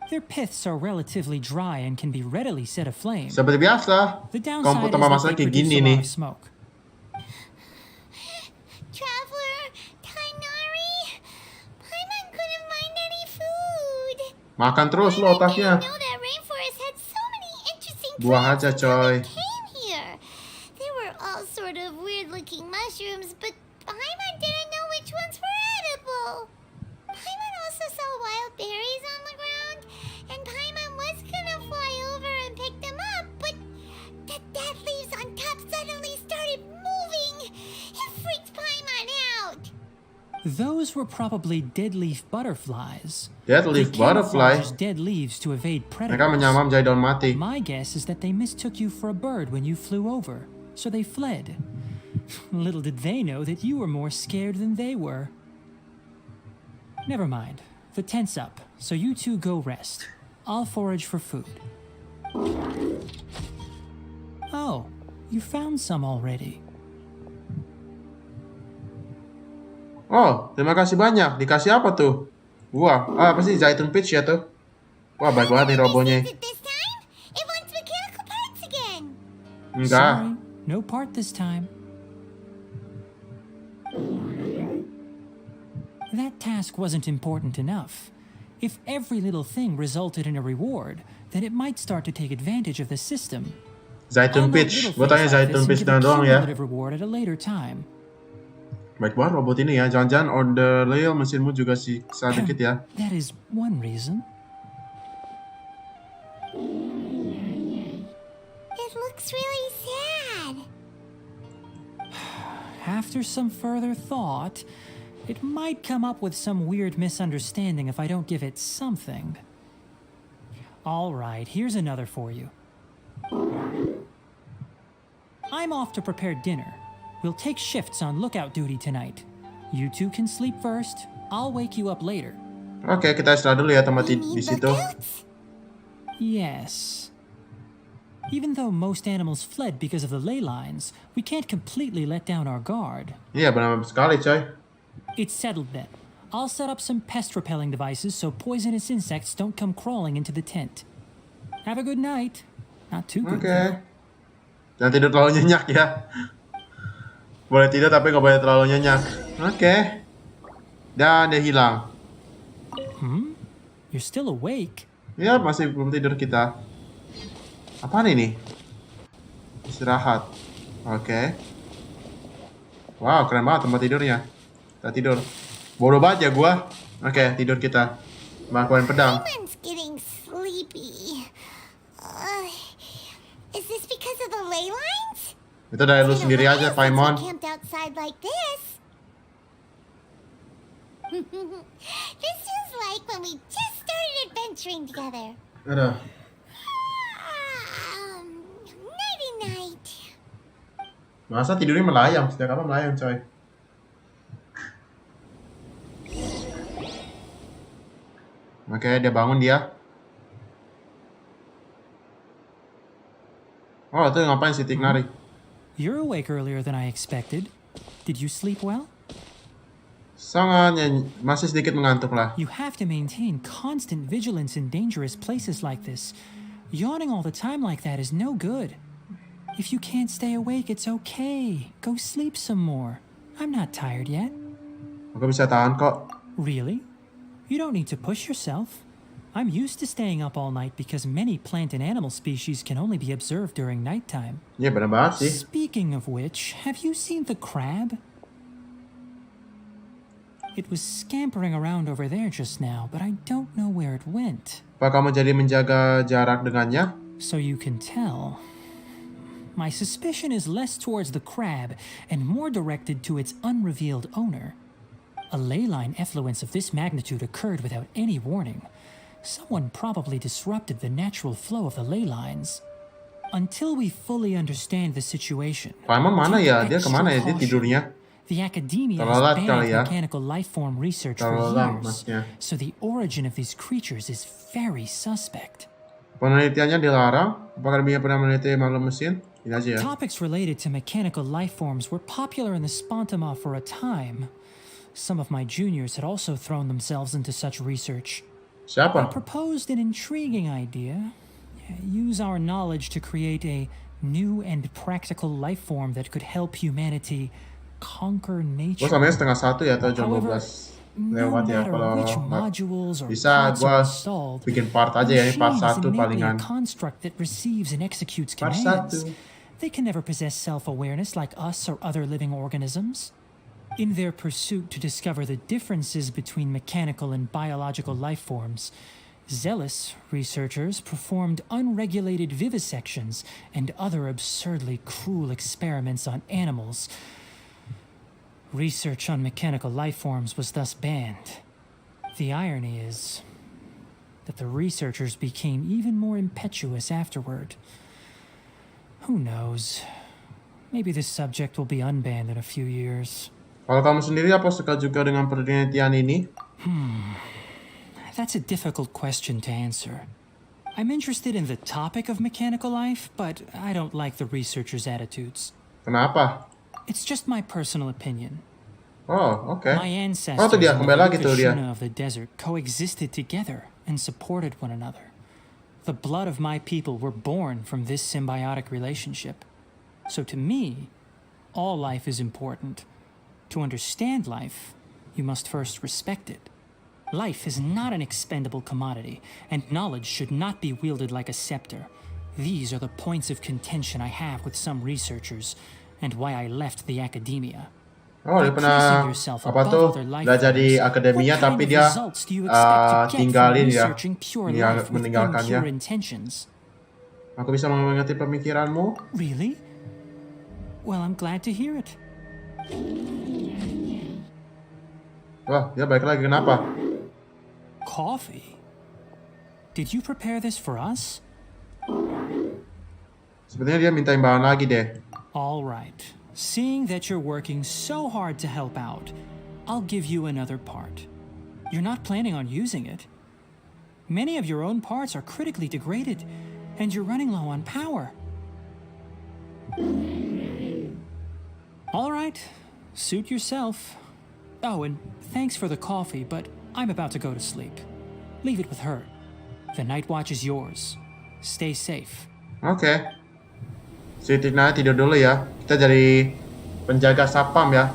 Their piths are relatively dry and can be readily set aflame. Seperti biasa. The downside Komputer is that masalah they kayak produce gini a nih. lot of smoke. Traveler, Tighnari, Paimon couldn't find any food. Makan terus lo I otaknya. didn't know that rainforest had so many interesting Buang plants aja, until coy. we came here. They were all sort of weird-looking mushrooms, but Paimon didn't know which ones were edible. Paimon also saw wild berries on the ground, and Paimon was gonna fly over and pick them up, but the dead leaves on top suddenly started moving. It freaked Paimon out. Those were probably dead leaf butterflies. Dead They leaf butterfly. camouflage as dead leaves to evade Mereka predators. menyamar menjadi daun mati. My guess is that they mistook you for a bird when you flew over, so they fled. Little did they know that you were more scared than they were. Never mind. The tent's up, so you two go rest. I'll forage for food. Oh, you found some already. Oh, terima kasih banyak. Dikasih apa tuh? Buah. Apa sih? Zaitun peach ya tuh? Wah, baik banget nih robonya. Is it this time? It wants mechanical parts again. Enggak. Sorry, no part this time. That task wasn't important enough. If every little thing resulted in a reward, then it might start to take advantage of the system. Zaitun Peach. Gue tanya Zaitun Peach doang ya. Reward at a later time. Baik banget robot ini ya. Jangan-jangan order loyal mesinmu juga siksa dikit ya. That is one reason. It looks really sad. After some further thought, it might come up with some weird misunderstanding if I don't give it something. All right, here's another for you. I'm off to prepare dinner. We'll take shifts on lookout duty tonight. You two can sleep first. I'll wake you up later. Oke, kita istirahat dulu ya tempat di situ. Yes. Even though most animals fled because of the ley lines, we can't completely let down our guard. Iya, benar sekali, coy. It's settled then. I'll set up some pest-repelling devices so poisonous insects don't come crawling into the tent. Have a good night. Not too good. Oke. Jangan tidur terlalu nyenyak ya. Boleh tidur tapi nggak boleh terlalu nyenyak. Oke. Dan dia hilang. You're still awake. Ya, masih belum tidur kita. Apaan ini? Istirahat. Oke. Wow, keren banget tempat tidurnya. Kita tidur. Bodoh banget ya gua. Oke, tidur kita. Bangkuan pedang. Everyone's getting sleepy. Is this because of the ley lines? Itu dari lu sendiri aja, Paimon. Camped outside like this. This is like when we just started adventuring together. Aduh. Nighty night. Masa tidurnya melayang? Setiap apa melayang, coy? Oke, dia bangun dia. Oh, itu ngapain si Tighnari? You're awake earlier than I expected. Did you sleep well? Sangat masih sedikit mengantuk lah. You have to maintain constant vigilance in dangerous places like this. Yawning all the time like that is no good. If you can't stay awake, it's okay. Go sleep some more. I'm not tired yet. Aku bisa tahan kok. Really? You don't need to push yourself. I'm used to staying up all night because many plant and animal species can only be observed during nighttime. Iya, benar banget sih. Speaking of which, have you seen the crab? It was scampering around over there just now, but I don't know where it went. Apa kamu jadi menjaga jarak dengannya? So you can tell. My suspicion is less towards the crab and more directed to its unrevealed owner. A ley line effluence of this magnitude occurred without any warning. Someone probably disrupted the natural flow of the ley lines. Until we fully understand the situation. Paimon mana ya? Dia kemana ya? Dia tidurnya? The academia Terlalat has kali ya. banned mechanical life form research for Terlalang, years, maksudnya. so the origin of these creatures is very suspect. Penelitiannya dilarang. Apakah dia pernah meneliti makhluk mesin? Ini aja ya. Topics related to mechanical life forms were popular in the Spontama for a time. Some of my juniors had also thrown themselves into such research. I Siapa? proposed an intriguing idea. Use our knowledge to create a new and practical life form that could help humanity conquer nature. Gue sampai 12:30 ya, atau jam 12 lewat ya. Kalau bisa gue bikin part aja ya, ini part 1 palingan. Construct that receives and executes Part commands. 1. They can never possess self-awareness like us or other living organisms. In their pursuit to discover the differences between mechanical and biological life forms, zealous researchers performed unregulated vivisections and other absurdly cruel experiments on animals. Research on mechanical life forms was thus banned. The irony is that the researchers became even more impetuous afterward. Who knows? Maybe this subject will be unbanned in a few years. Kalau kamu sendiri apa suka juga dengan penelitian ini? That's a difficult question to answer. I'm interested in the topic of mechanical life, but I don't like the researchers' attitudes. Kenapa? It's just my personal opinion. Oh, oke. My ancestors Oh, itu dia, and kembali lagi the tuh dia. Shuna of the desert coexisted together and supported one another. The blood of my people were born from this symbiotic relationship. So to me, all life is important. To understand life, you must first respect it. Life is not an expendable commodity, and knowledge should not be wielded like a scepter. These are the points of contention I have with some researchers, and why I left the academia. Oh, dia pernah apa tuh belajar di akademia tapi dia tinggalin ya, meninggalkannya. Aku bisa mengerti pemikiranmu. Really? Well, I'm glad to hear it. Wah, dia balik lagi, kenapa? Coffee? Did you prepare this for us? Sepertinya dia minta imbalan lagi deh. All right. Seeing that you're working so hard to help out, I'll give you another part. You're not planning on using it. Many of your own parts are critically degraded, and you're running low on power. All right. Suit yourself. Oh, and thanks for the coffee, but I'm about to go to sleep. Leave it with her. The night watch is yours. Stay safe. Oke. Si Tighnari tidur dulu ya. Kita jadi penjaga sapam ya.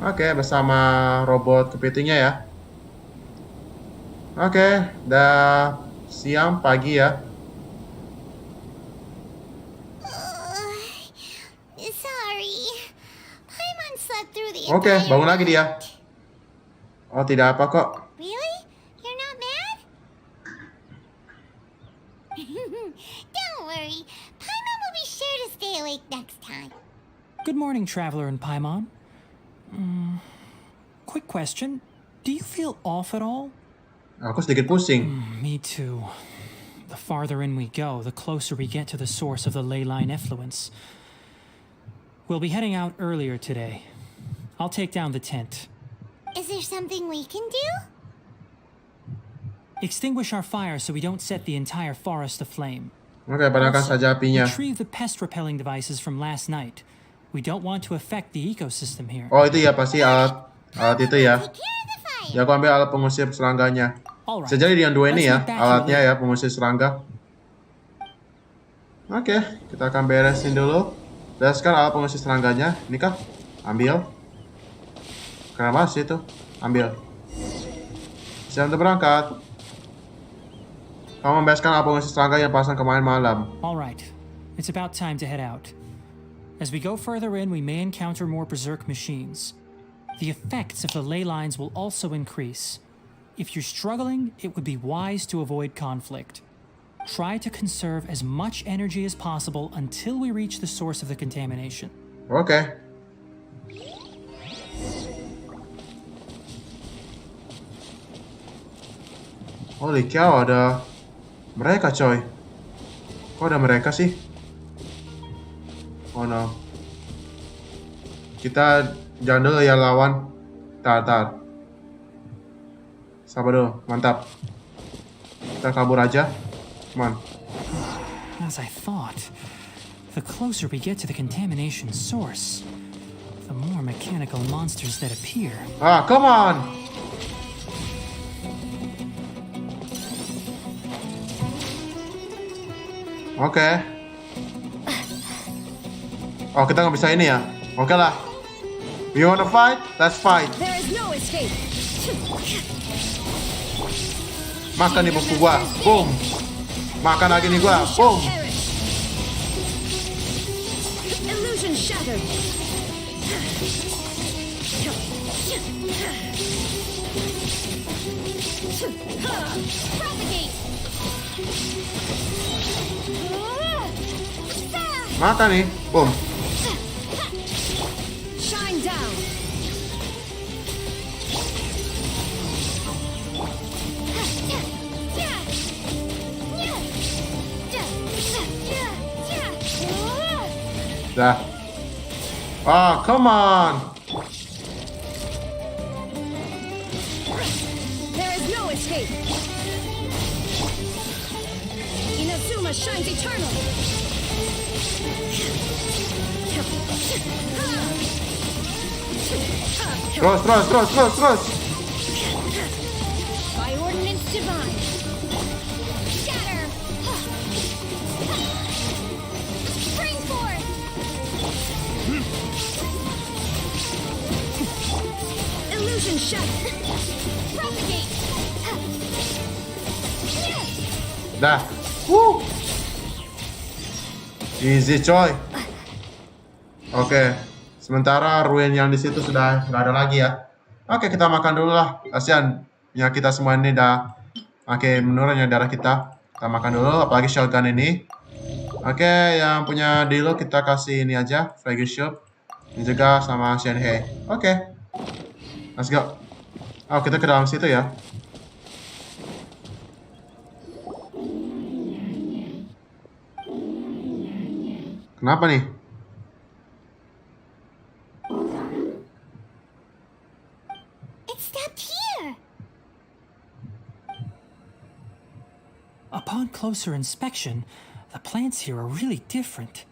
Oke, bersama robot kepitingnya ya. Oke, udah siang pagi ya. Sorry. Paimon slept through the Oke, entire bangun lagi dia. night. Oh, tidak apa kok. Really? You're not mad? Don't worry. Paimon will be sure to stay awake next time. Good morning, Traveler and Paimon. Quick question. Do you feel off at all? Aku sedikit pusing. Me too. The farther in we go, the closer we get to the source of the ley line effluence. We'll be heading out earlier today. I'll take down the tent. Is there something we can do? Extinguish our fire so we don't set the entire forest aflame. Oke, padamkan saja apinya. Retrieve the pest repelling devices from last night. We don't want to affect the ecosystem here. Oh, itu ya pasti alat itu ya. Take care of the fire. Ya, aku ambil alat pengusir serangganya. Alright. Bisa jadi yang dua ini Let's ya, get back to alatnya the- ya, pengusir serangga. Oke, kita akan beresin dulu. Dan sekarang alat pengusir serangganya. Ini kah? Ambil. Keren banget sih itu. Ambil. Siap untuk berangkat. Kamu membebaskan alat pengusir serangga yang pasang kemarin malam. Alright. It's about time to head out. As we go further in, we may encounter more berserk machines. The effects of the ley lines will also increase. If you're struggling, it would be wise to avoid conflict. Try to conserve as much energy as possible until we reach the source of the contamination. Oke. Holy cow, ada mereka coy. Kok ada mereka sih? Oh no. Kita jangan dulu ya lawan. Tar. Sabar dulu, mantap. Kita kabur aja. Come on. As I thought, the closer we get to the contamination source, the more mechanical monsters that appear. Ah, come on. Oke. Oh, kita nggak bisa ini ya. Oke lah. You wanna fight? Let's fight. There is no escape. Makan nih buku gua. Boom. Makan lagi nih gua. Boom. Perish. Illusion shattered. Propagate. Makan nih. Boom. Shine down. Dah. Ah, come on. There is no escape. Inazuma shines eternal. Terus. By ordinance divine. Shatter. Spring forth. Illusion shattered. Propagate. Dah. Easy coy. Oke. Sementara ruin yang di situ sudah nggak ada lagi ya. Oke, kita makan dulu lah. Kasihan ya, kita semua ini udah makin menurun ya darah kita. Kita makan dulu, apalagi shotgun ini. Oke, yang punya Dilo kita kasih ini aja, Fragile Shield. Ini juga sama Shenhei. Oke. Let's go. Oh, kita ke dalam situ ya. Kenapa nih? It stopped here. Upon closer inspection, the plants here are really different.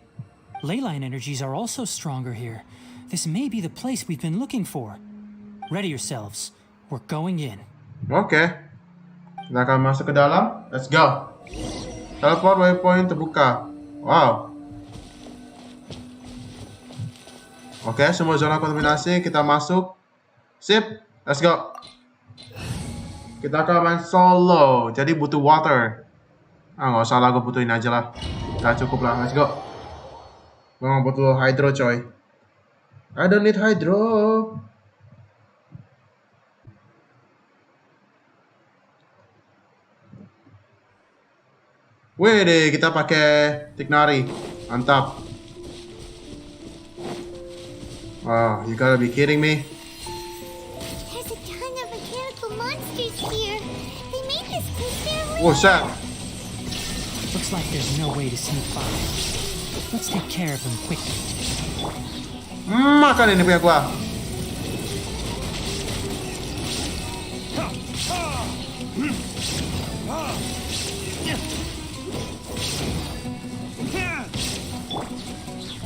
Leyline energies are also stronger here. This may be the place we've been looking for. Ready yourselves. We're going in. Oke. Kita akan masuk ke dalam. Let's go. Teleport waypoint terbuka. Wow. Oke, semua zona kontaminasi kita masuk. Sip. Let's go. Kita akan main solo. Jadi butuh water. Nggak usah lah, gue butuhin aja lah. Nggak cukup lah. Let's go. Gue nggak butuh hydro coy. I don't need hydro. Wih, kita pakai Tighnari. Mantap. Wow, you gotta be kidding me. There's a ton of mechanical monsters here. They made this place their What's that? Looks like there's no way to sneak by. Let's take care of them quickly. Makan ini punya gua.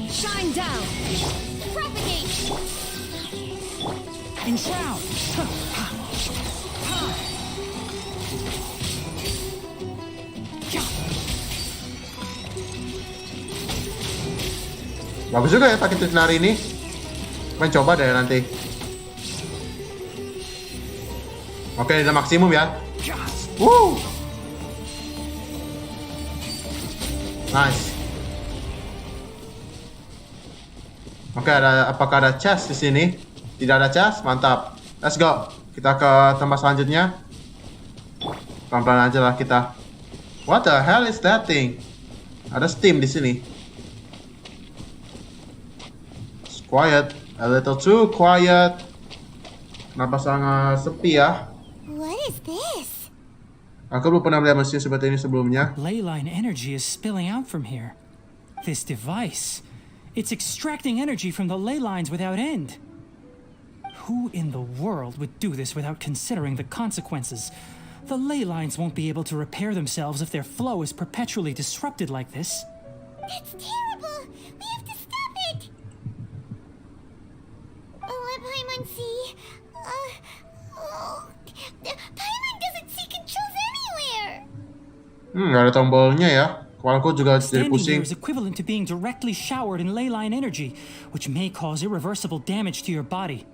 Shine down! propagate. Enshroud! Bagus juga ya pakai Tighnari ini. Mencoba deh nanti. Oke, udah maksimum ya. Woo! Nice. Oke, apakah ada chest di sini? Tidak ada chest, mantap. Let's go. Kita ke tempat selanjutnya. Pelan-pelan aja lah kita. What the hell is that thing? Ada steam di sini. It's quiet, a little too quiet. Kenapa sangat sepi ya? What is this? Aku belum pernah melihat mesin seperti ini sebelumnya. Leyline energy is spilling out from here. This device, it's extracting energy from the ley lines without end. Who in the world would do this without considering the consequences? The ley lines won't be able to repair themselves if their flow is perpetually disrupted like this. That's terrible. We have to stop it. Let Paimon see. Paimon doesn't see controls anywhere. Nggak ada tombolnya ya. Kepalaku juga jadi Standing pusing. here is equivalent to being directly showered in leyline energy, which may cause irreversible damage to your body.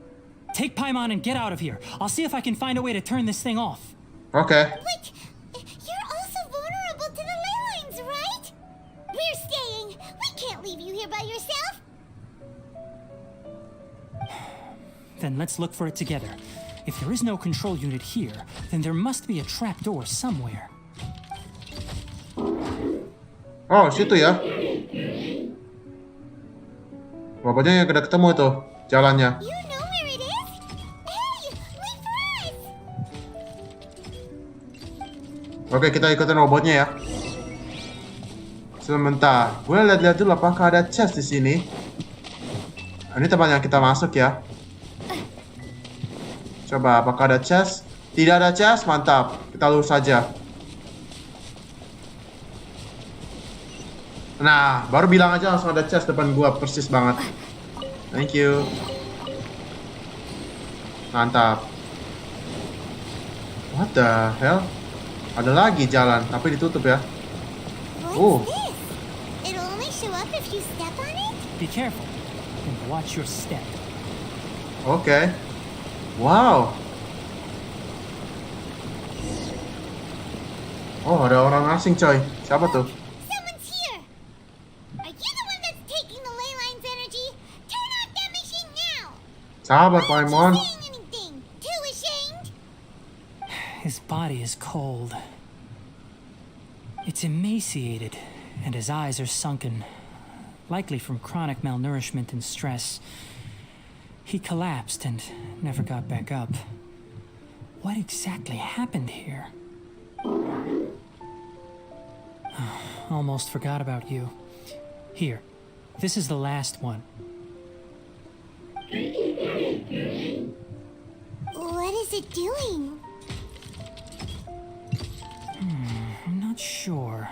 Take Paimon and get out of here. I'll see if I can find a way to turn this thing off. Oke. But you're also vulnerable to the ley lines, right? We're staying. We can't leave you here by yourself. Then let's look for it together. If there is no control unit here, then there must be a trapdoor somewhere. Oh, situ ya. Bapaknya yang udah ketemu tuh jalannya. You know where it is? Hey, wait for us. Oke, kita ikutin robotnya ya. Sebentar, gue lihat-lihat dulu apakah ada chest di sini. Ini tempat yang kita masuk ya. Coba, apakah ada chest? Tidak ada chest, mantap. Kita lurus saja. Nah, baru bilang aja langsung ada chest depan gua, persis banget. Thank you. Mantap. What the hell? Ada lagi jalan, tapi ditutup ya. What's this? It'll only show up if you step on it? Be careful and watch your step. Oke. Wow. Oh, ada orang asing coy. Siapa tuh? Someone's here! Are you the one that's taking the ley line's energy? Turn off that machine now! Sabar Why aren't Paimon. you saying anything? Too ashamed? His body is cold. It's emaciated, and his eyes are sunken, likely from chronic malnourishment and stress. He collapsed and never got back up. What exactly happened here? Almost forgot about you. Here, this is the last one. What is it doing? I'm not sure.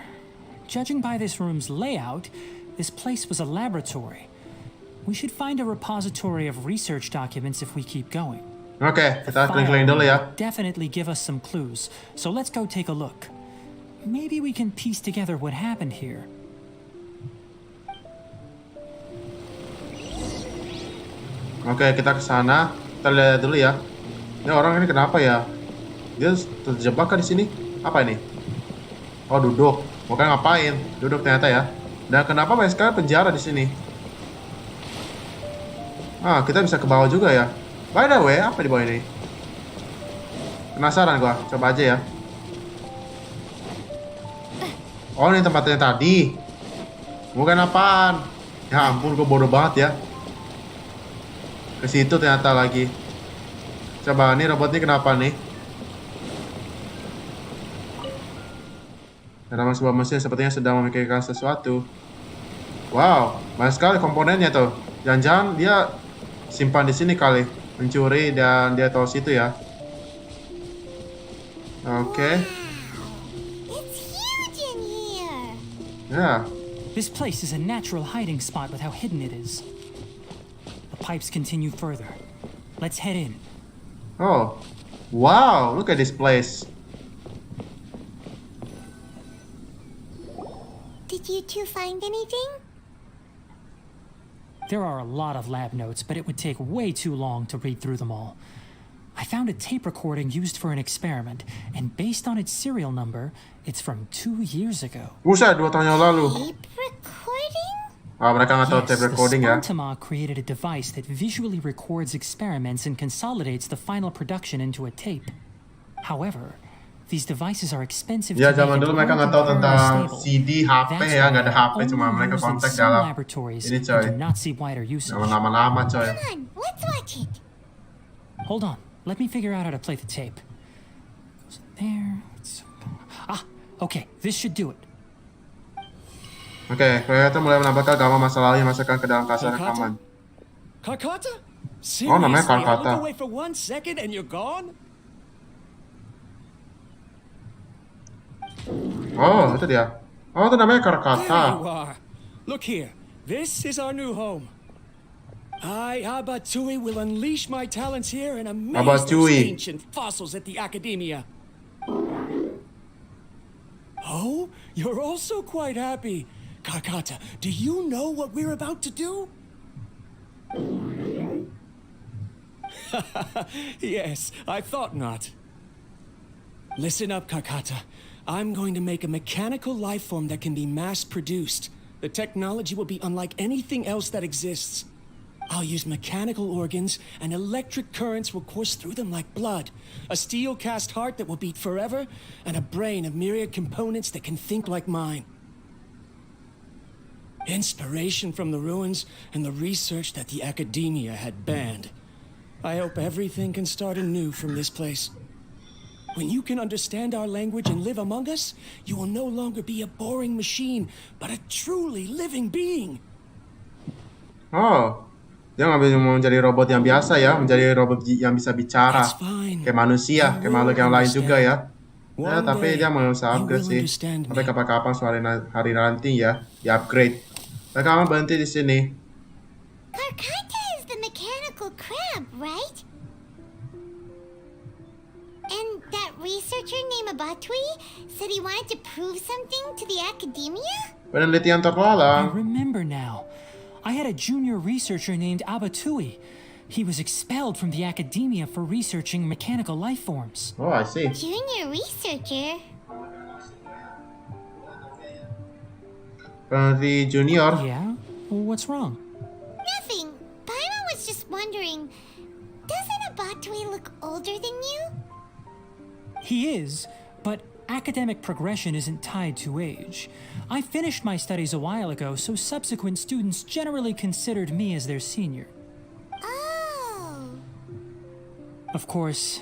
Judging by this room's layout, this place was a laboratory. We should find a repository of research documents if we keep going. Oke, kita keliling-keliling dulu ya. Definitely give us some clues, so let's go take a look. Maybe we can piece together what happened here. Oke, kita ke sana. Kita lihat dulu ya. Ini orang ini kenapa ya? Dia terjebak kan di sini? Apa ini? Oh, duduk. Bukan ngapain? Duduk ternyata ya. Dan kenapa banyak sekali penjara di sini? Ah, kita bisa ke bawah juga ya. By the way, apa di bawah ini? Penasaran gua. Coba aja ya. Oh, ini tempatnya tadi. Bukan apaan? Ya ampun, gua bodoh banget ya. Ke situ ternyata lagi. Coba, nih robotnya kenapa nih? Dalam sebuah mesin sepertinya sedang memikirkan sesuatu. Wow, banyak sekali komponennya tuh. Jangan-jangan dia simpan di sini kali, mencuri dan dia tahu situ ya. Oke. It's huge in here! Ya. This place is a natural hiding spot with how hidden it is. The pipes continue further. Let's head in. Oh. Wow, look at this place. Did you two find anything? There are a lot of lab notes, but it would take way too long to read through them all. I found a tape recording used for an experiment, and based on its serial number, it's from 2 years ago. Buset, 2 tahun yang lalu. Tape recording? Ah, mereka nggak tahu Yes, tape the recording ya. Spartama created a device that visually records experiments and consolidates the final production into a tape. However, these devices are expensive Ya, to zaman make dulu and mereka nggak tahu aren't tentang stable. CD, HP That's ya, nggak ada why HP, they're cuma only mereka used in kontak some dalam laboratories ini and coy. do not see wider usage. Jangan lama-lama coy. Come on, let's watch it. Hold on, let me figure out how to play the tape. There. Okay, this should do it. Oke, kreator mulai menambahkan gambar masa lalu yang masukkan ke dalam kaset Kakata? rekaman. Kakata? Oh, namanya Seriously, I Kakata. look away for 1 second and you're gone? Oh, itu dia. Oh, itu namanya There you Karakata. are. Look here. This is our new home. I, Abatui, will unleash my talents here and amaze those Abatui. ancient fossils at the Academia. Oh, you're also quite happy. Kakata, do you know what we're about to do? Yes, I thought not. Listen up, Kakata. I'm going to make a mechanical life form that can be mass-produced. The technology will be unlike anything else that exists. I'll use mechanical organs, and electric currents will course through them like blood. A steel-cast heart that will beat forever, and a brain of myriad components that can think like mine. Inspiration from the ruins and the research that the Academia had banned. I hope everything can start anew from this place. When you can understand our language and live among us, you will no longer be a boring machine, but a truly living being. Oh, dia nggak bisa menjadi robot yang biasa ya, menjadi robot yang bisa bicara, It's fine. kayak manusia, kayak makhluk yang lain juga ya. Ya, One tapi day, dia mau usaha you upgrade will sih. understand Tapi me. kapan-kapan suatu hari nanti ya, di upgrade. Mereka akan berhenti di sini. Karkata is the mechanical crab, right? And that researcher named Abatui said he wanted to prove something to the Academia? Penelitian I terlarang. remember now. I had a junior researcher named Abatui. He was expelled from the Academia for researching mechanical life forms. Oh, I see. Junior researcher? Peneliti junior. Yeah? What's wrong? Nothing. Paimon was just wondering, doesn't Abatui look older than you? He is, but academic progression isn't tied to age. I finished my studies a while ago, so subsequent students generally considered me as their senior. Oh. Of course,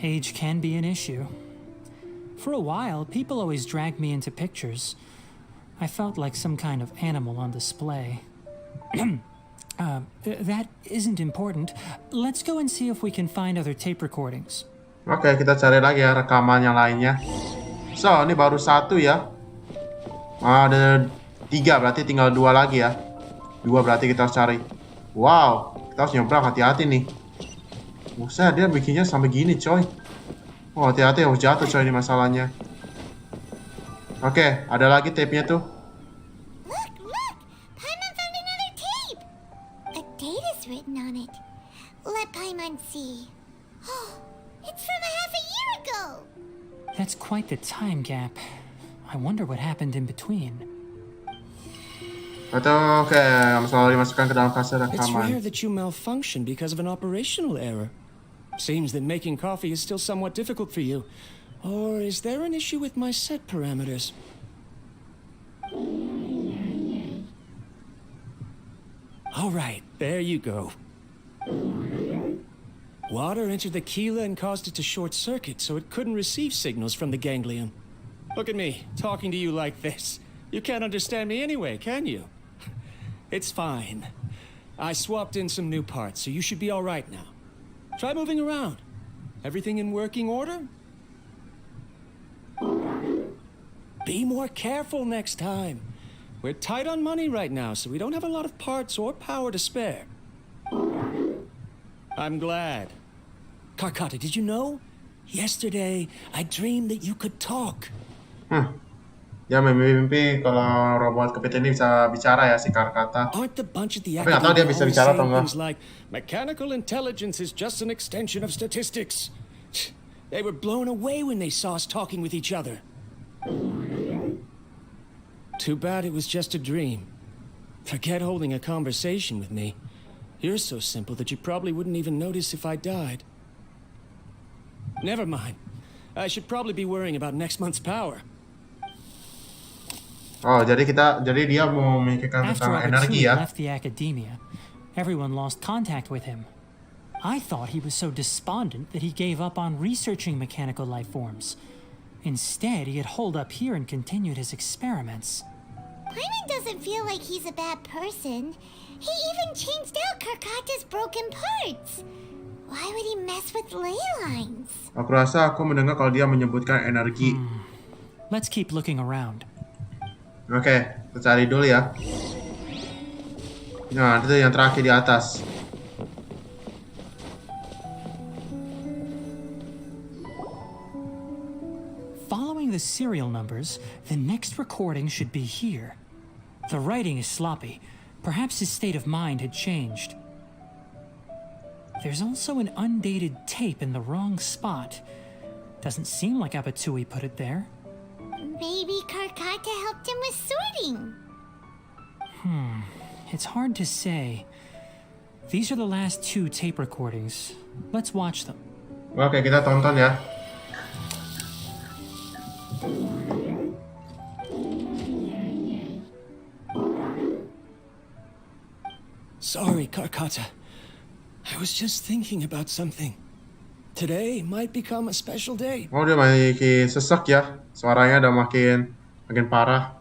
age can be an issue. For a while, people always dragged me into pictures. I felt like some kind of animal on display. That isn't important. Let's go and see if we can find other tape recordings. Oke, kita cari lagi ya rekaman yang lainnya. So, ini baru 1 ya. Ada 3, berarti tinggal 2 lagi ya. 2 berarti kita harus cari. Wow, kita harus nyebrang, hati-hati nih. Buset, dia bikinnya sampai gini coy. Oh, hati-hati, harus jatuh coy ini masalahnya. Oke, ada lagi tape-nya tuh. Look! Paimon found another tape! A date is written on it. Let Paimon see. Oh, it's from a half a year ago! That's quite the time gap. I wonder what happened in between. Oke, masalah dimasukkan ke dalam fase It's rekaman. rare that you malfunction because of an operational error. Seems that making coffee is still somewhat difficult for you. Or is there an issue with my set parameters? All right, there you go. Water entered the chela and caused it to short circuit, so it couldn't receive signals from the ganglion. Look at me, talking to you like this. You can't understand me anyway, can you? It's fine. I swapped in some new parts, so you should be all right now. Try moving around. Everything in working order? Be more careful next time. We're tight on money right now, so we don't have a lot of parts or power to spare. I'm glad. Karkata, did you know? Yesterday, I dreamed that you could talk. Dia mimpi kalau robot kepiting ini bisa bicara ya si Karkata. Aren't the bunch at the Tapi nggak tahu dia academy bisa always bicara atau saying enggak. things like, mechanical intelligence is just an extension of statistics? They were blown away when they saw us talking with each other. Too bad it was just a dream. Forget holding a conversation with me. You're so simple that you probably wouldn't even notice if I died. Never mind. I should probably be worrying about next month's power. Oh, jadi dia mau memikirkan After tentang energi Abatui ya. left the academia, everyone lost contact with him. I thought he was so despondent that he gave up on researching mechanical life forms. Instead, he had holed up here and continued his experiments. Paimon doesn't feel like he's a bad person. He even changed out Karkata's broken parts. Why would he mess with ley lines? Aku rasa aku mendengar kalau dia menyebutkan energi. Let's keep looking around. Oke, kita cari dulu ya. Nah, itu yang terakhir di atas. Following the serial numbers, the next recording should be here. The writing is sloppy. Perhaps his state of mind had changed. There's also an undated tape in the wrong spot. Doesn't seem like Abatui put it there. Maybe Karkata helped him with sorting. It's hard to say. These are the last 2 tape recordings. Let's watch them. Oke, kita tonton ya. Sorry, Karkata. I was just thinking about something. Today might become a special day. Oh, dia makin sesak ya. Suaranya udah makin parah.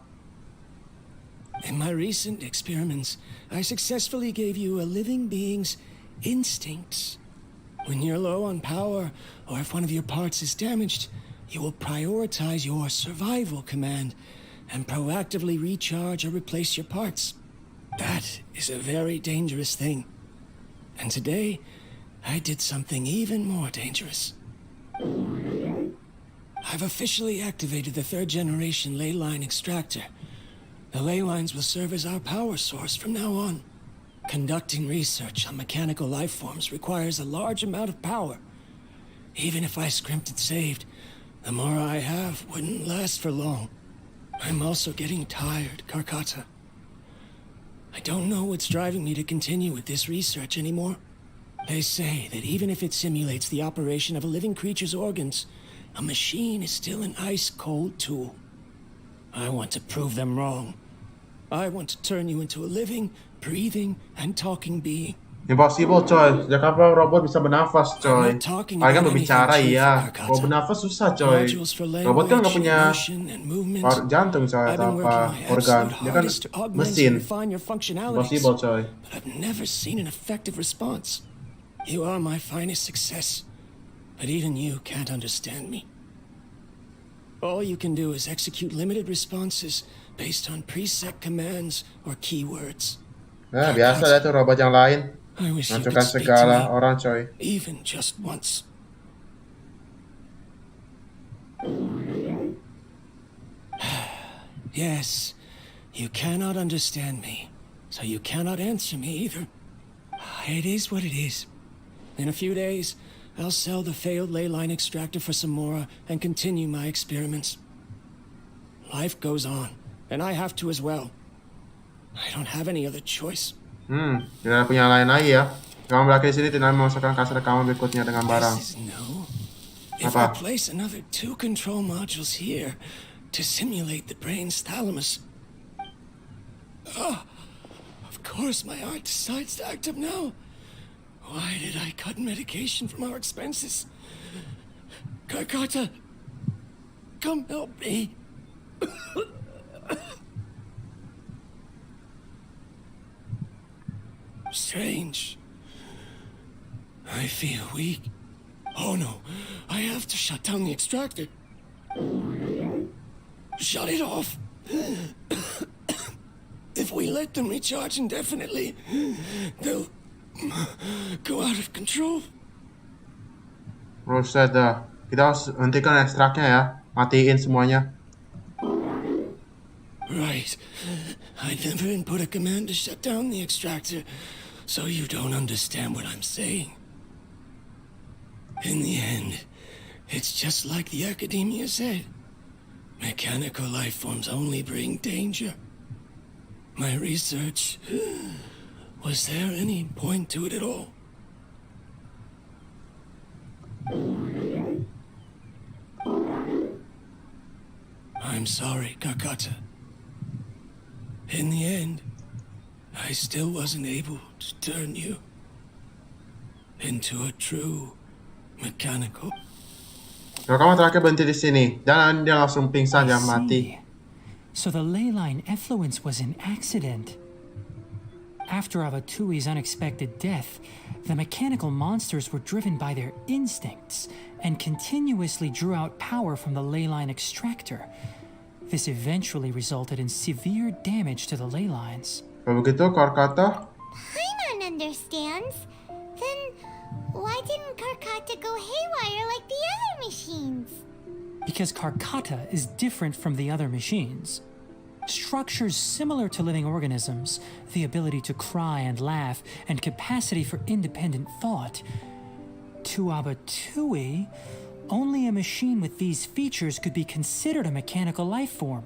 In my recent experiments, I successfully gave you a living being's instincts. When you're low on power, or if one of your parts is damaged, you will prioritize your survival command and proactively recharge or replace your parts. That is a very dangerous thing. And today, I did something even more dangerous. I've officially activated the 3rd generation ley line extractor. The ley lines will serve as our power source from now on. Conducting research on mechanical life forms requires a large amount of power. Even if I scrimped and saved, the more I have wouldn't last for long. I'm also getting tired, Karkata. I don't know what's driving me to continue with this research anymore. They say that even if it simulates the operation of a living creature's organs, a machine is still an ice-cold tool. I want to prove them wrong. I want to turn you into a living, breathing, and talking being. Impossible, coy. Sejak kapan robot bisa bernafas, coy? Paling kan berbicara, iya. Kalau bernafas susah, coy. Robot kan nggak punya jantung, coy, atau apa organ. Dia kan mesin. Impossible, coy. But I've never seen an effective response. You are my finest success, but even you can't understand me. All you can do is execute limited responses based on preset commands or keywords. Nah, biasa lah tuh robot yang lain. Menghancurkan segala orang, coy. Even just once. Yes, you cannot understand me, so you cannot answer me either. It is what it is. In a few days, I'll sell the failed ley line extractor for some more and continue my experiments. Life goes on, and I have to as well. I don't have any other choice. Tidak punya lain lagi ya. Kamu berakhir di sini tidak memasukkan kasar kamu berikutnya dengan barang. If I place another 2 control modules here to simulate the brain's thalamus. Of course my heart decides to act up now. Why did I cut medication from our expenses? Karkata, come help me. Strange. I feel weak. Oh no, I have to shut down the extractor. Shut it off. If we let them recharge indefinitely, they'll go out of control. Buset dah. Kita harus hentikan ekstraknya ya. Matiin semuanya. Right. I never input a command to shut down the extractor, so you don't understand what I'm saying. In the end, it's just like the academia said. Mechanical life forms only bring danger. My research, was there any point to it at all? I'm sorry, Karkata. In the end, I still wasn't able to turn you into a true mechanical. Kalau kamu terakhir berhenti di sini, jangan dia langsung pingsan dan mati. So the ley line effluence was an accident. After Abatui's unexpected death, the mechanical monsters were driven by their instincts and continuously drew out power from the ley line extractor. This eventually resulted in severe damage to the ley lines. Kalau begitu, Karkata? Paimon understands. Then why didn't Karkata go haywire like the other machines? Because Karkata is different from the other machines. Structures similar to living organisms, the ability to cry and laugh, and capacity for independent thought. To Abatui, only a machine with these features could be considered a mechanical life form.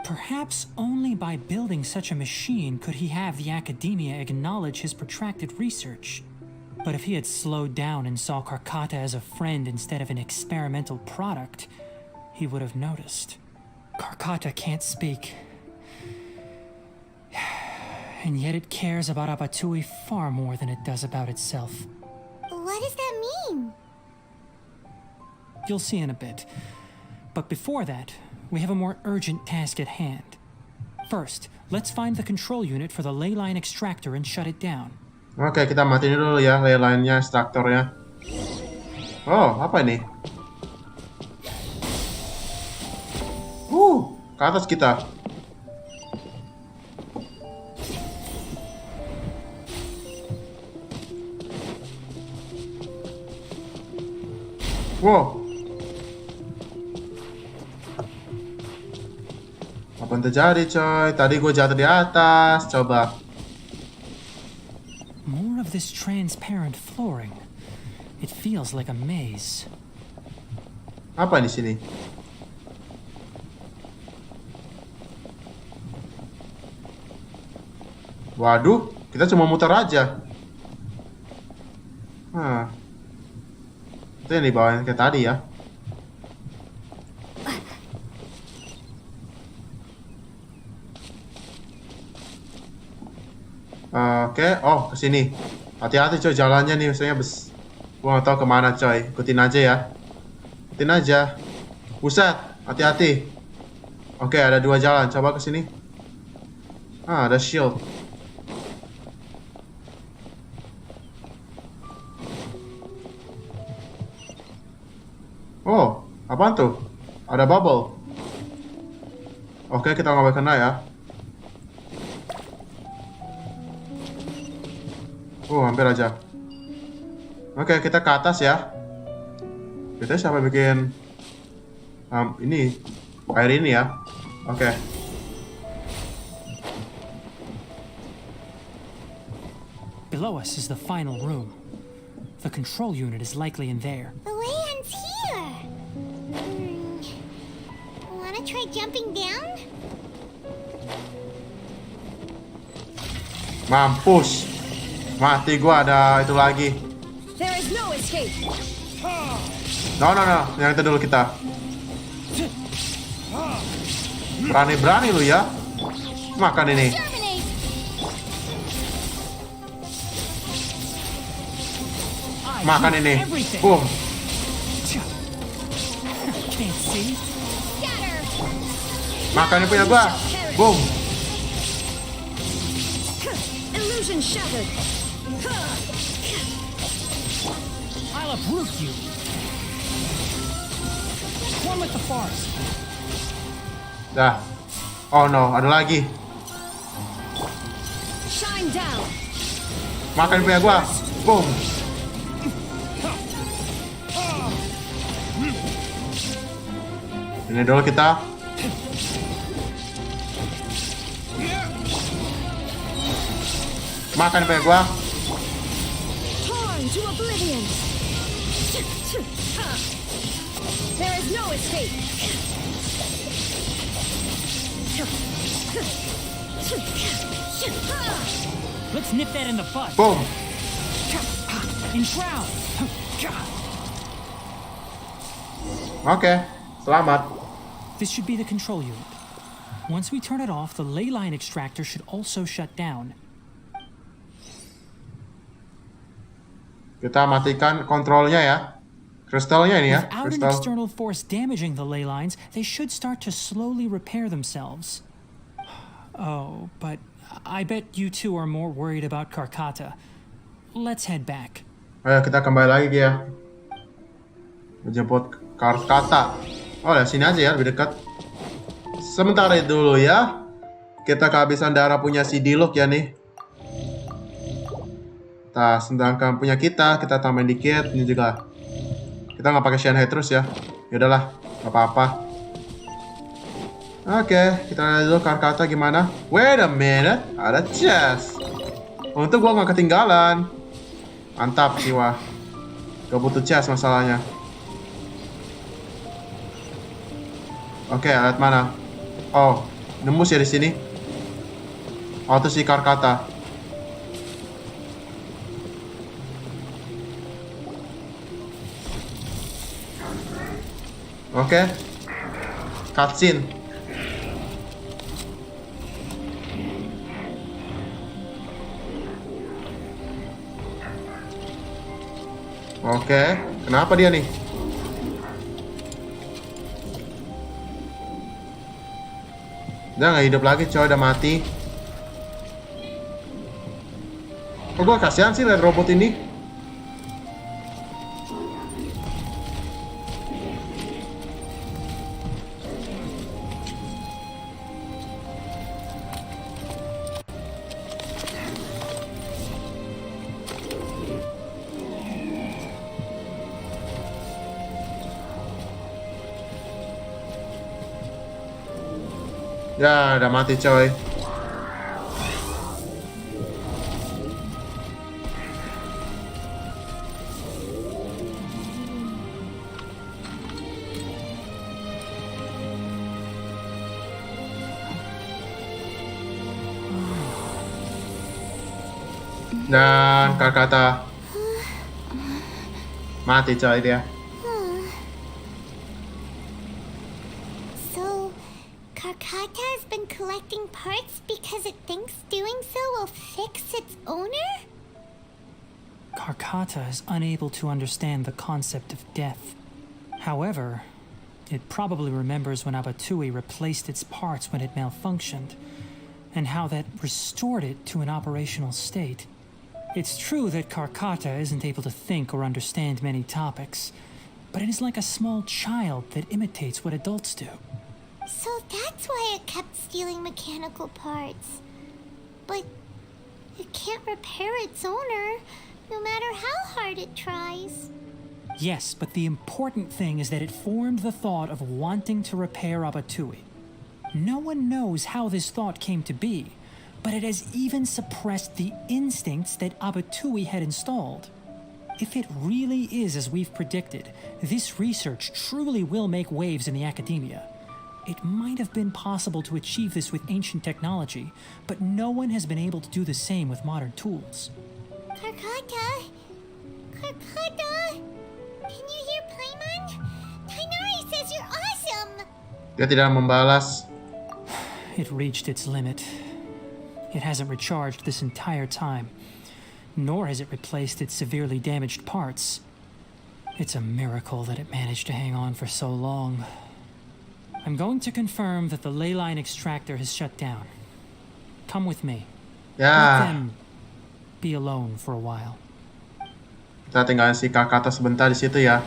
Perhaps only by building such a machine could he have the academia acknowledge his protracted research. But if he had slowed down and saw Karkata as a friend instead of an experimental product, he would have noticed. Karkata can't speak. And yet it cares about Abatui far more than it does about itself. What does that mean? You'll see in a bit. But before that, we have a more urgent task at hand. First, let's find the control unit for the ley line extractor and shut it down. Oke, kita matiin dulu ya ley line-nya, extractor-nya. Oh, apa ini? Ke atas kita. Wow. Apa yang terjadi, coy? Tadi gue jatuh di atas. Coba. More of this transparent flooring. It feels like a maze. Apa di sini? Waduh, kita cuma muter aja. Itu yang dibawain kayak tadi ya. Oke, oh kesini. Hati-hati coy jalannya nih, misalnya gua nggak tahu kemana coy. Ikutin aja ya. Ikutin aja. Buset, hati-hati. Oke, ada 2 jalan. Coba kesini. Ada shield. Oh, apaan tuh? Ada bubble. Oke, kita nggak boleh kena ya. Hampir aja. Oke, kita ke atas ya. Kita siapa bikin ini air ini ya. Oke. Below us is the final room. The control unit is likely in there. The land's here. Wanna try jumping down? Mampus. Mati gua, ada itu lagi. There is no escape. No. Yang itu dulu kita. Berani-berani lu ya. Makan ini. Makan ini. Boom. Makan ini punya gua. Boom. Illusion shattered. I'll uproot you. One with the forest. Dah. Oh no, ada lagi. Shine down. Makan punya gua. Boom. Ini dulu kita. Makan punya gua. Torn to oblivion. There is no escape. Let's nip that in the bud. Boom. Enshroud. Oke, selamat. This should be the control unit. Once we turn it off, the ley line extractor should also shut down. Kita matikan kontrolnya ya. Kristalnya ini ya. Without an Kristal. external force damaging the ley lines, they should start to slowly repair themselves. Oh, but I bet you two are more worried about Karkata. Let's head back. Ayo kita kembali lagi ya. Menjemput Karkata. Oh ya, sini aja ya, lebih dekat. Sementara itu dulu ya. Kita kehabisan darah punya si Diluc ya nih. Nah, sedangkan punya kita tambahin dikit. Ini juga. Kita nggak pakai Shanghai terus ya. Ya udahlah, nggak apa-apa. Oke, kita lihat dulu Karkata gimana. Wait a minute, ada chest. Untung gua nggak ketinggalan. Mantap jiwa. Gak butuh chest masalahnya. Oke, lihat mana? Oh, nembus ya di sini. Oh, itu si Karkata. Oke. Cutscene. Oke, kenapa dia nih? Dia nggak hidup lagi, coy, udah mati. Kok gue kasihan sih lihat robot ini? Ya, udah mati coy. Dan kata mati coy dia. So, Karkata has been collecting parts because it thinks doing so will fix its owner? Karkata is unable to understand the concept of death. However, it probably remembers when Abatui replaced its parts when it malfunctioned, and how that restored it to an operational state. It's true that Karkata isn't able to think or understand many topics, but it is like a small child that imitates what adults do. So that's why it kept stealing mechanical parts. But it can't repair its owner, no matter how hard it tries. Yes, but the important thing is that it formed the thought of wanting to repair Abatui. No one knows how this thought came to be, but it has even suppressed the instincts that Abatui had installed. If it really is as we've predicted, this research truly will make waves in the academia. It might have been possible to achieve this with ancient technology, but no one has been able to do the same with modern tools. Karkata? Karkata? Can you hear Paimon? Tighnari says you're awesome! Dia tidak membalas. It reached its limit. It hasn't recharged this entire time, nor has it replaced its severely damaged parts. It's a miracle that it managed to hang on for so long. I'm going to confirm that the ley line extractor has shut down. Come with me. Let Ya, them be alone for a while. kita tinggalin si Kakata sebentar di situ ya.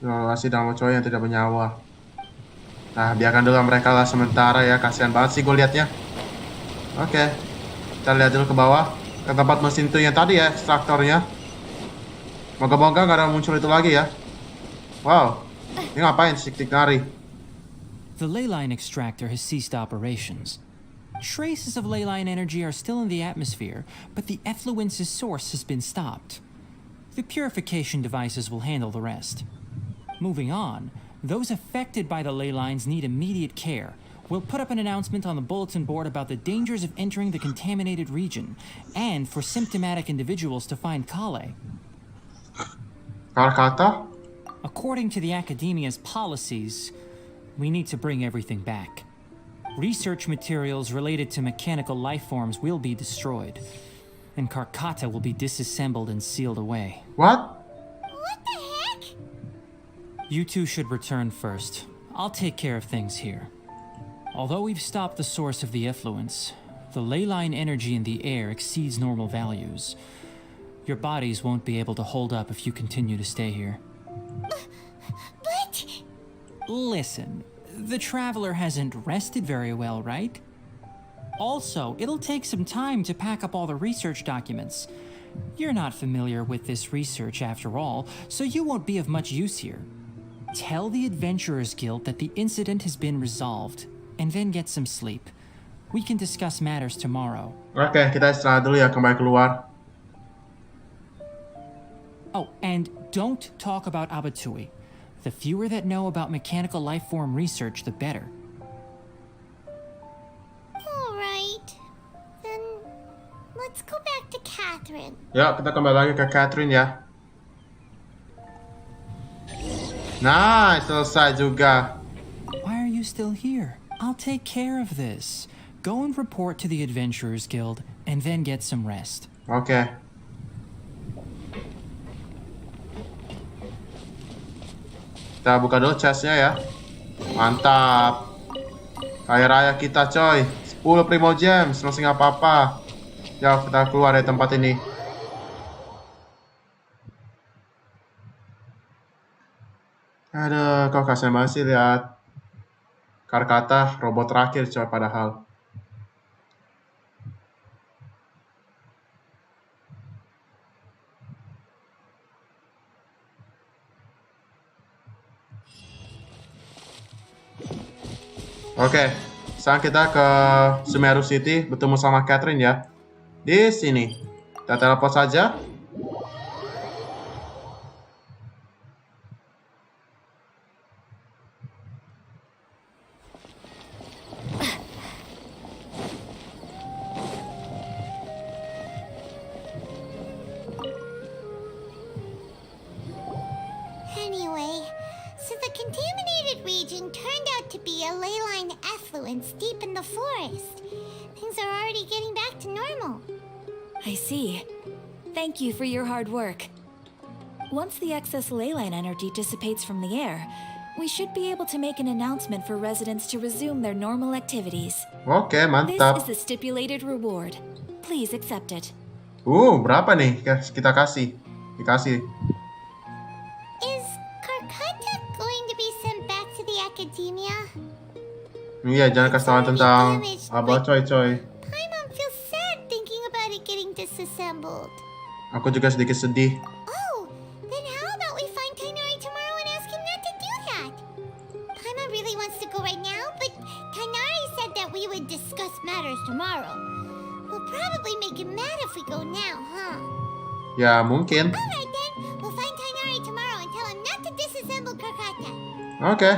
Lokasi dalam cowok yang tidak bernyawa. Nah, biarkan dulu mereka lah sementara ya. Kasihan banget sih gue liatnya. Oke, kita lihat dulu ke bawah, ke tempat mesin itu yang tadi ya, ekstraktornya. Moga-moga gak ada muncul itu lagi ya. Wow, ini ngapain si Tighnari? The ley line extractor has ceased operations. Traces of ley line energy are still in the atmosphere, but the effluence's source has been stopped. The purification devices will handle the rest. Moving on, those affected by the ley lines need immediate care. We'll put up an announcement on the bulletin board about the dangers of entering the contaminated region, and for symptomatic individuals to find Kale. Kakata? According to the Academia's policies, we need to bring everything back. Research materials related to mechanical life forms will be destroyed, and Karkata will be disassembled and sealed away. What? What the heck? You two should return first. I'll take care of things here. Although we've stopped the source of the effluence, the ley line energy in the air exceeds normal values. Your bodies won't be able to hold up if you continue to stay here. But... Listen, the traveler hasn't rested very well, right? Also, it'll take some time to pack up all the research documents. You're not familiar with this research after all, so you won't be of much use here. Tell the Adventurers Guild that the incident has been resolved, and then get some sleep. We can discuss matters tomorrow. Oke, kita istirahat dulu ya, kembali keluar. Oh, and don't talk about Abatui. The fewer that know about mechanical life form research, the better. Alright. Then... let's go back to Catherine. Yuk, kita kembali lagi ke Catherine ya. Nice, selesai juga. Why are you still here? I'll take care of this. Go and report to the Adventurers Guild, and then get some rest. Oke. Kita buka dulu chestnya ya. Mantap. Kaya raya kita coy. 10 Primo Gems, masih nggak apa-apa. Ya, kita keluar dari tempat ini. Aduh, kok kasihan banget sih lihat Karkata, robot terakhir coy padahal. Oke, sekarang kita ke Sumeru City bertemu sama Catherine ya. Di sini. Kita teleport saja. Anyway, so the contaminated region turned out to be a ley line effluence deep in the forest. Things are already getting back to normal. I see. Thank you for your hard work. Once the excess ley line energy dissipates from the air, we should be able to make an announcement for residents to resume their normal activities. Oke, This mantap. is the stipulated reward. Please accept it. Berapa nih kita kasih? Dikasih. Is Karkata going to be sent back to the academia? Iya, jangan kasih tahu tentang Abah coy. Paimon feels sad thinking about it getting disassembled. Aku juga sedikit sedih. Oh, then how about we find Tighnari tomorrow and ask him not to do that? Paimon really wants to go right now, but Tighnari said that we would discuss matters tomorrow. We'll probably make him mad if we go now, huh? Ya, mungkin. Alright then, we'll find Tighnari tomorrow and tell him not to disassemble Karkata. Oke.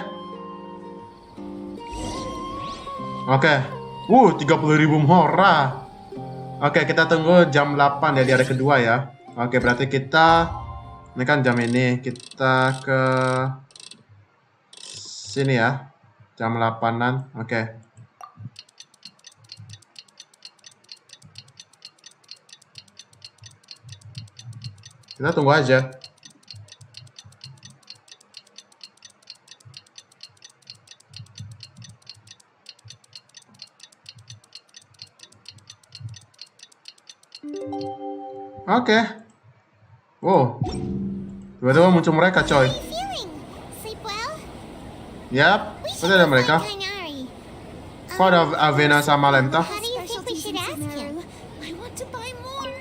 30.000 mora. Oke, kita tunggu jam 8 ya di hari kedua ya. Oke, berarti kita ini kan jam ini kita ke sini ya. Jam 8-an. Oke. Kita tunggu aja. Oke. Wow. Tiba-tiba muncul mereka, coy. How are you feeling? Sleep well? Yap, We itu should ada go mereka. find Tighnari. Kok ada Avena sama Lemta? How do you think we should ask him? I want to buy more.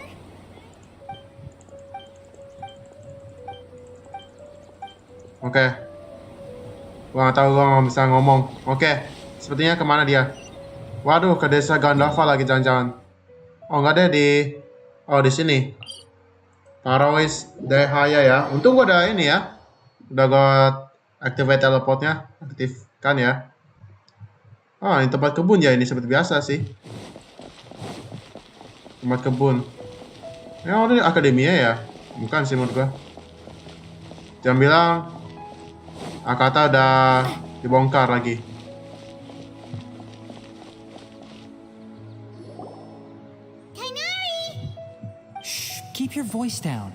Oke. Gua nggak tahu gua nggak bisa ngomong. Oke. Sepertinya kemana dia? Waduh, ke desa Gandalfa lagi jangan-jangan. Oh, nggak ada di... Oh, di sini. Parawis Dehaya ya. Untung gua ada ini ya. Udah gua activate teleportnya. Aktifkan ya. Oh, ini tempat kebun ya. Ini seperti biasa sih. Tempat kebun. Ya, ini akademia ya. Bukan sih menurut gua. Jangan bilang Akata udah dibongkar lagi. Tighnari! Shh, keep your voice down.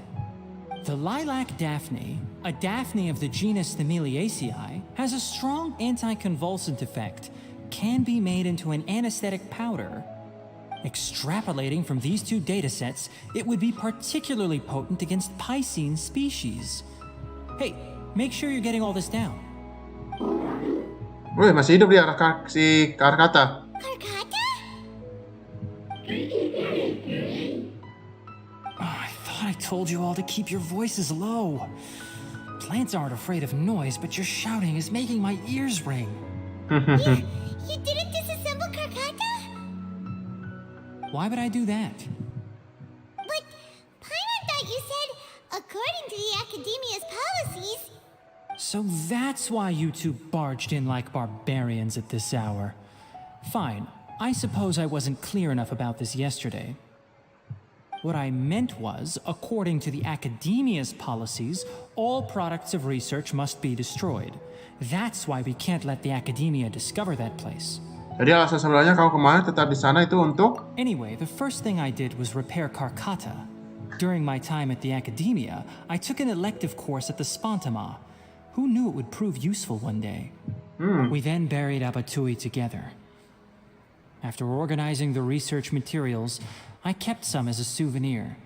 The lilac daphne, a daphne of the genus Thameliaceae, has a strong anticonvulsant effect, can be made into an anesthetic powder. Extrapolating from these two datasets, it would be particularly potent against Piscine species. Hey, make sure you're getting all this down. Wih, masih hidup dia si Karkata. Karkata? Oh, I thought I told you all to keep your voices low. Plants aren't afraid of noise, but your shouting is making my ears ring. You didn't disassemble Karkata? Why would I do that? But Paimon thought you said, according to the Academia's policies... So that's why you two barged in like barbarians at this hour. Fine, I suppose I wasn't clear enough about this yesterday. What I meant was, according to the Academia's policies, all products of research must be destroyed. That's why we can't let the Academia discover that place. Jadi alasan sebenarnya kamu kemarin tetap di sana itu untuk... Anyway, the first thing I did was repair Karkata. During my time at the Academia, I took an elective course at the Spantama. Who knew it would prove useful one day? We then buried Abatui together. After organizing the research materials, I kept some as a souvenir.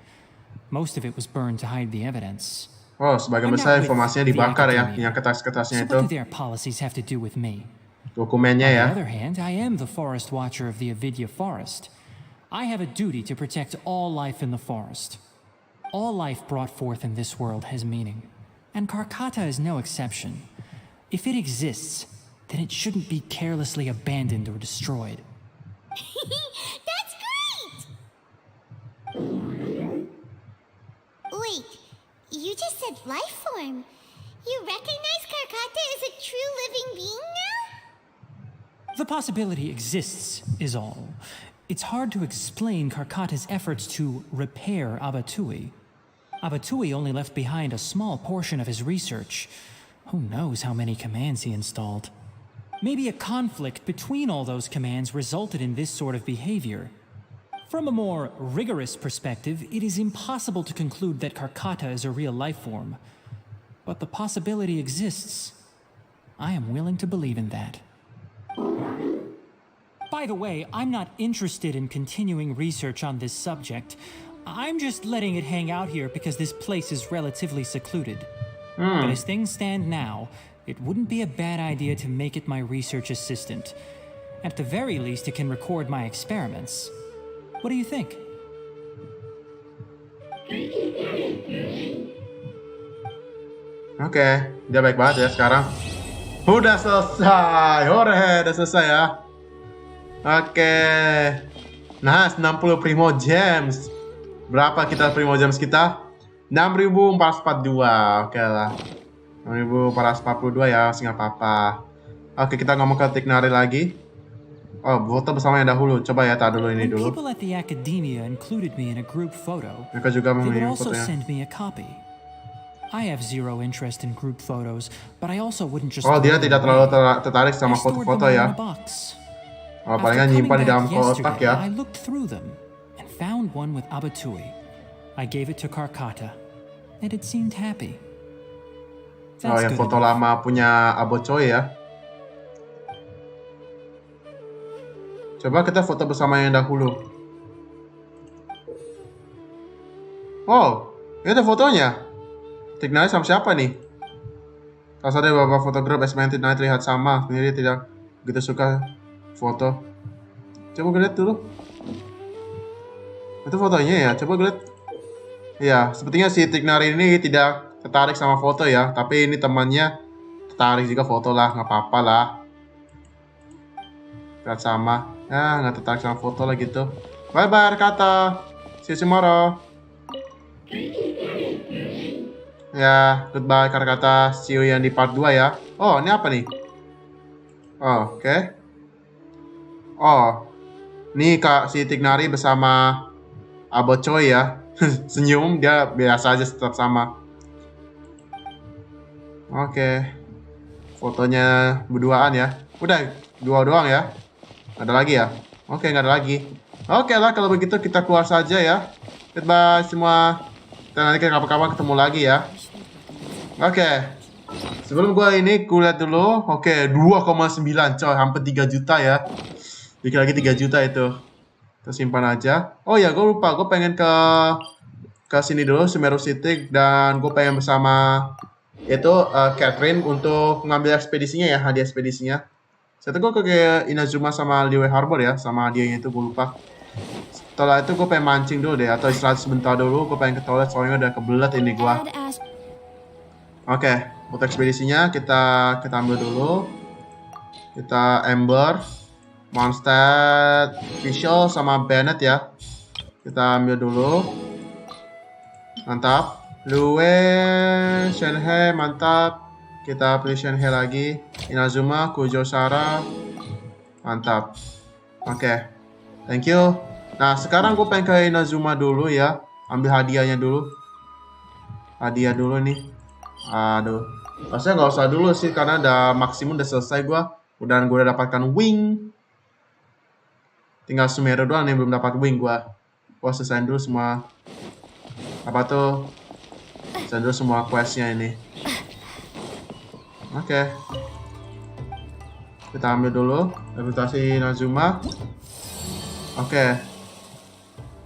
Most of it was burned to hide the evidence. Oh, sebagian besar informasinya dibakar ya, yang kertas-kertasnya So itu. what do their policies have to do with me? Dokumennya ya. On the other hand, I am the forest watcher of the Avidya forest. I have a duty to protect all life in the forest. All life brought forth in this world has meaning. And Karkata is no exception. If it exists, then it shouldn't be carelessly abandoned or destroyed. That's great! Wait, you just said life form. You recognize Karkata as a true living being now? The possibility exists, is all. It's hard to explain Karkata's efforts to repair Abatui. Abatui only left behind a small portion of his research. Who knows how many commands he installed? Maybe a conflict between all those commands resulted in this sort of behavior. From a more rigorous perspective, it is impossible to conclude that Karkata is a real life form. But the possibility exists. I am willing to believe in that. By the way, I'm not interested in continuing research on this subject. I'm just letting it hang out here because this place is relatively secluded. But as things stand now, it wouldn't be a bad idea to make it my research assistant. At the very least, it can record my experiments. What do you think? Oke, dia baik banget ya sekarang. Udah selesai, hore, udah selesai ya. Oke, nah 60 Primo Gems. Berapa kita Primo Gems kita? 6.442, oke lah. 6.442 ya, nggak apa-apa. Oke, kita ngomong ke Tighnari lagi. Oh, foto bersama yang dahulu. Coba ya, taruh dulu ini dulu. People at the academia included me in a group photo. Mereka juga They would memilih also fotonya. send me a copy. I have zero interest in group photos, but I also wouldn't just. Oh, dia throw them tidak terlalu away. tertarik sama I stored foto-foto them all ya. in a box. Oh, palingan After nyimpan di coming dalam back kotak yesterday, ya. I looked through them and found one with Abatui. I gave it to Karkata, and it seemed happy. Oh, That's yang good foto enough. lama punya Abocoy ya. Coba kita foto bersama yang dahulu. Oh, itu fotonya. Tighnari sama siapa nih? Salah satu beberapa foto grup SMN Tighnari terlihat sama. Sendiri tidak begitu suka foto. Coba gue lihat dulu. Itu fotonya ya, coba gue lihat. Iya, sepertinya si Tighnari ini tidak tertarik sama foto ya. Tapi ini temannya tertarik juga foto lah, nggak apa-apa lah. Lihat sama. Ya, nggak tertarik sama foto lah gitu. Bye-bye, kata. See you tomorrow. Ya, goodbye, kata. See you yang di part 2 ya. Oh, ini apa nih? Oh, oke. Oh, ini Kak si Tighnari bersama Abocoy ya. Senyum, dia biasa aja tetap sama. Oke. Fotonya berduaan ya. Udah, dua doang ya. Ada lagi ya? Oke, nggak ada lagi. Oke lah, kalau begitu kita keluar saja ya. Goodbye semua. Dan nanti kapan-kapan ketemu lagi ya. Oke. Sebelum gua ini, kulihat dulu. Oke, 2,9 coy. Hampir 3 juta ya. Dikit lagi 3 juta itu. Kita simpan aja. Oh ya, gue lupa. Gue pengen ke sini dulu, Sumeru City. Dan gue pengen bersama itu Catherine untuk ngambil ekspedisinya ya. Hadiah ekspedisinya. Setelah itu gue ke Inazuma sama Liyue Harbor ya. Sama hadiahnya itu gue lupa. Setelah itu gue pengen mancing dulu deh. Atau istirahat sebentar dulu. Gue pengen ke toilet soalnya udah kebelet ini gue. Oke, untuk ekspedisinya kita ambil dulu. Kita Ember, Mondstadt, Fischl sama Bennett ya. Kita ambil dulu. Mantap. Liyue, Shenhe, mantap. Kita pilih Shenhe lagi. Inazuma, Kujosara. Mantap. Oke. Thank you. Nah, sekarang gue pengen ke Inazuma dulu ya. Ambil hadiahnya dulu. Hadiah dulu nih. Aduh. Maksudnya nggak usah dulu sih. Karena udah maksimum udah selesai gue. Gue udah dapatkan wing. Tinggal Sumeru doang nih belum dapat wing gue. Gue selesaiin dulu semua. Apa tuh? Selesaiin dulu semua questnya ini. Oke. Kita ambil dulu reputasi Inazuma. Oke.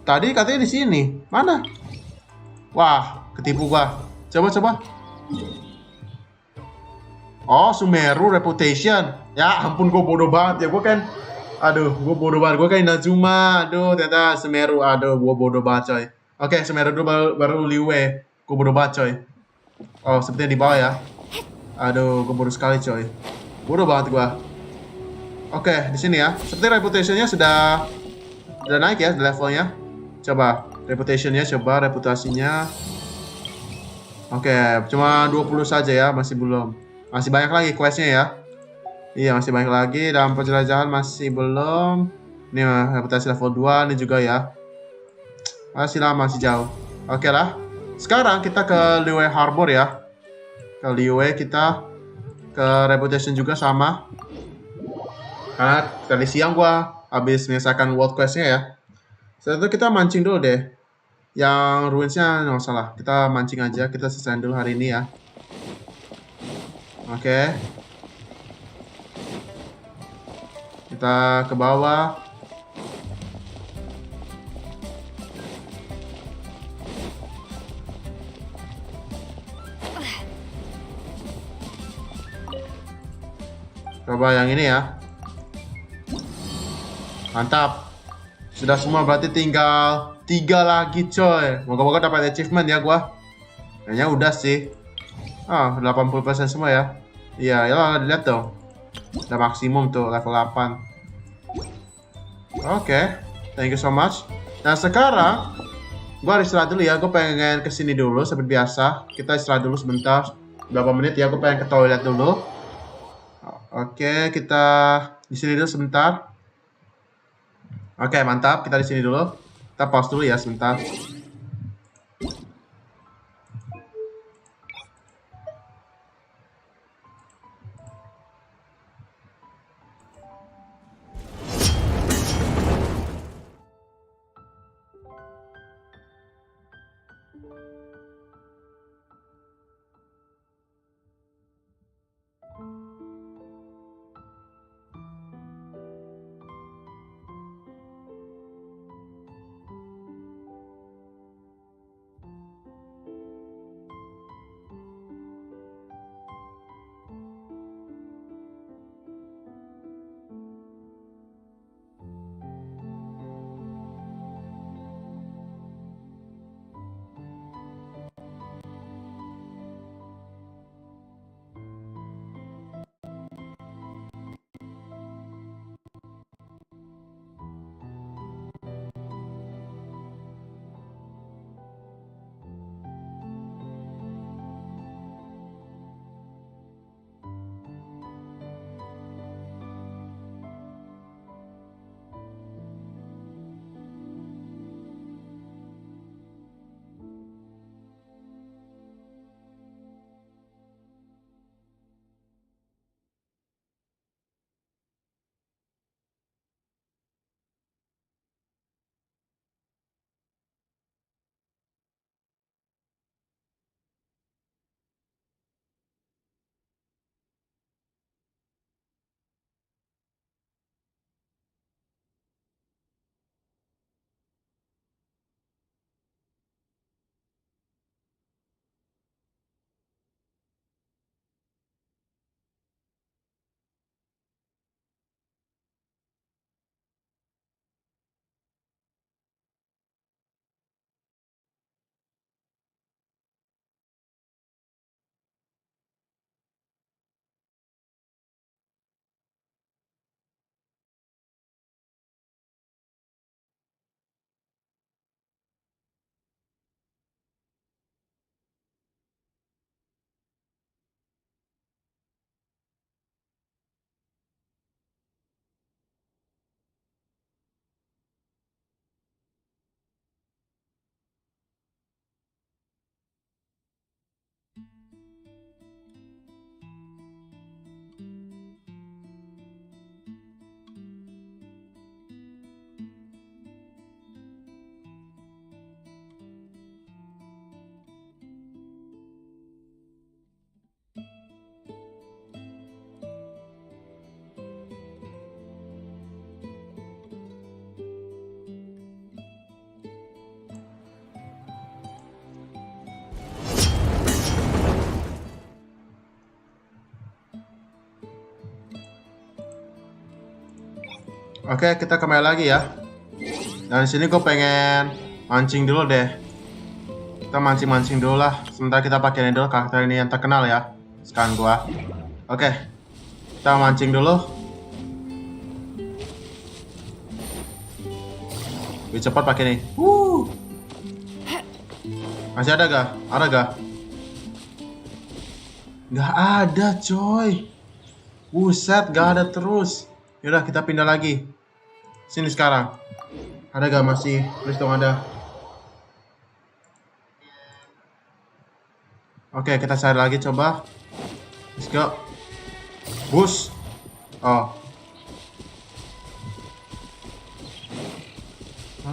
Tadi katanya di sini. Mana? Wah, ketipu gua. Coba. Oh, Sumeru Reputation. Ya ampun, gua bodoh banget ya. Gua bodoh banget. Gua kan Inazuma. Aduh, ternyata Sumeru. Aduh, gua bodoh banget coy. Oke, Sumeru dulu baru Liyue. Gua bodoh banget coy. Oh, sepertinya di bawah ya. Aduh, gue bodoh sekali coy. Bodoh banget gue. Oke, di sini ya. Seperti reputationnya sudah naik ya levelnya. Coba reputationnya, coba reputasinya. Oke, cuma 20 saja ya, masih belum. Masih banyak lagi questnya ya. Iya, masih banyak lagi. Dalam penjelajahan masih belum. Ini reputasi level 2 ini juga ya. Masih lama, masih jauh. Oke lah. Sekarang kita ke Liyue Harbor ya. Ke Liyue, kita ke Reputation juga sama. Karena tadi siang gua habis menyelesaikan world quest-nya ya. Setelah itu kita mancing dulu deh. Yang ruinsnya nggak salah. Kita mancing aja, kita selesaiin dulu hari ini ya. Oke. Kita ke bawah. Coba yang ini ya. Mantap. Sudah semua, berarti tinggal 3 lagi coy. Moga-moga dapat achievement ya gua. Kayaknya udah sih. 80% semua ya. Iya, ya lihat dong. Udah maksimum tuh level 8. Oke, thank you so much. Nah sekarang gua harus istirahat dulu ya. Gue pengen kesini dulu seperti biasa. Kita istirahat dulu sebentar. Berapa menit ya? Gue pengen ke toilet dulu. Oke, kita di sini dulu sebentar. Oke, mantap. Kita di sini dulu. Kita pause dulu ya sebentar. Oke, kita kembali lagi ya. Dan di sini gue pengen mancing dulu deh. Kita mancing-mancing dulu lah. Sementara kita pakai dulu karakter ini yang terkenal ya. Sekarang gua. Oke. Kita mancing dulu. Lebih cepat pakai ini. Masih ada gak? Ada gak? Gak ada coy. Buset, gak ada terus. Yaudah, kita pindah lagi. Sini sekarang. Ada gak masih? Please dong ada. Oke, kita cari lagi coba. Let's go. Bus. Oh.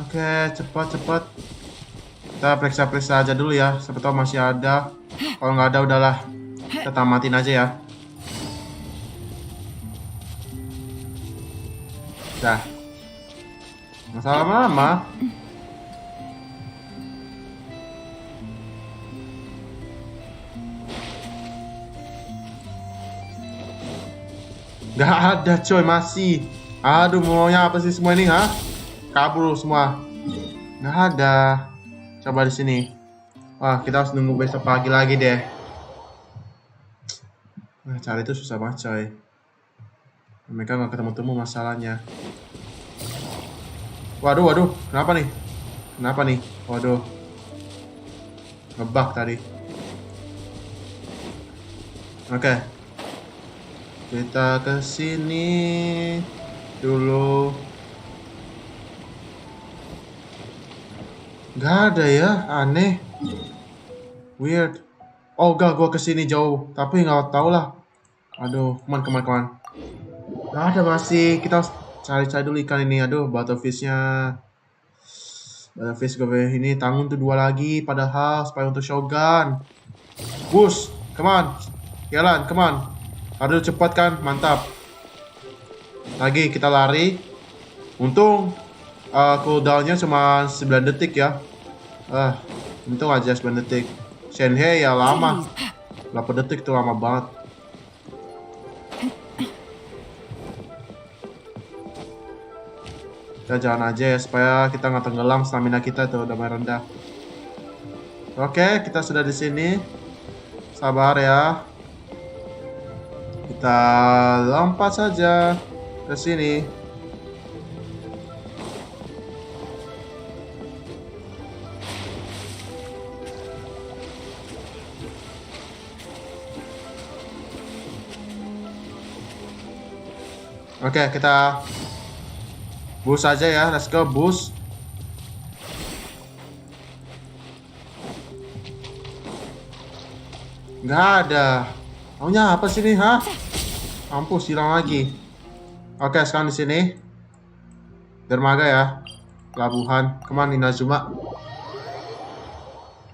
Oke, cepat. Kita periksa-periksa aja dulu ya. Siapa tahu masih ada. Kalau nggak ada, udahlah. Kita tamatin aja ya. Dah. Masalah lama. Gak ada coy, masih. Aduh, maunya apa sih semua ini, ha? Kabur semua. Gak ada. Coba di sini. Wah, kita harus nunggu besok pagi lagi deh. Nah, cari itu susah banget coy. Mereka gak ketemu-temu masalahnya. Waduh. Kenapa nih? Waduh. Ngebug tadi. Oke. Kita ke sini dulu. Gak ada ya, aneh. Weird. Oh gak, gua kesini jauh. Tapi nggak tahu lah. Aduh, kemana. Gak ada masih. Kita harus cari dulu ikan ini. Aduh, battlefishnya. Battlefish gue ini tanggung tuh 2 lagi. Padahal supaya untuk Shogun. Bus, come on. Jalan, come on. Aduh, cepat kan, mantap. Lagi kita lari. Untung cooldownnya cuma 9 detik ya. Untung aja 9 detik. Shenhei ya lama. 8 detik tuh lama banget. Kita jalan aja ya supaya kita nggak tenggelam. Stamina kita tuh udah rendah. Oke, kita sudah di sini. Sabar ya. Kita lompat saja ke sini. Oke, kita bus aja ya. Let's go, bus. Nggak ada. Maunya apa sih nih, ha? Mampus, hilang lagi. Oke, sekarang di sini. Dermaga ya. Pelabuhan. Kemana Inazuma?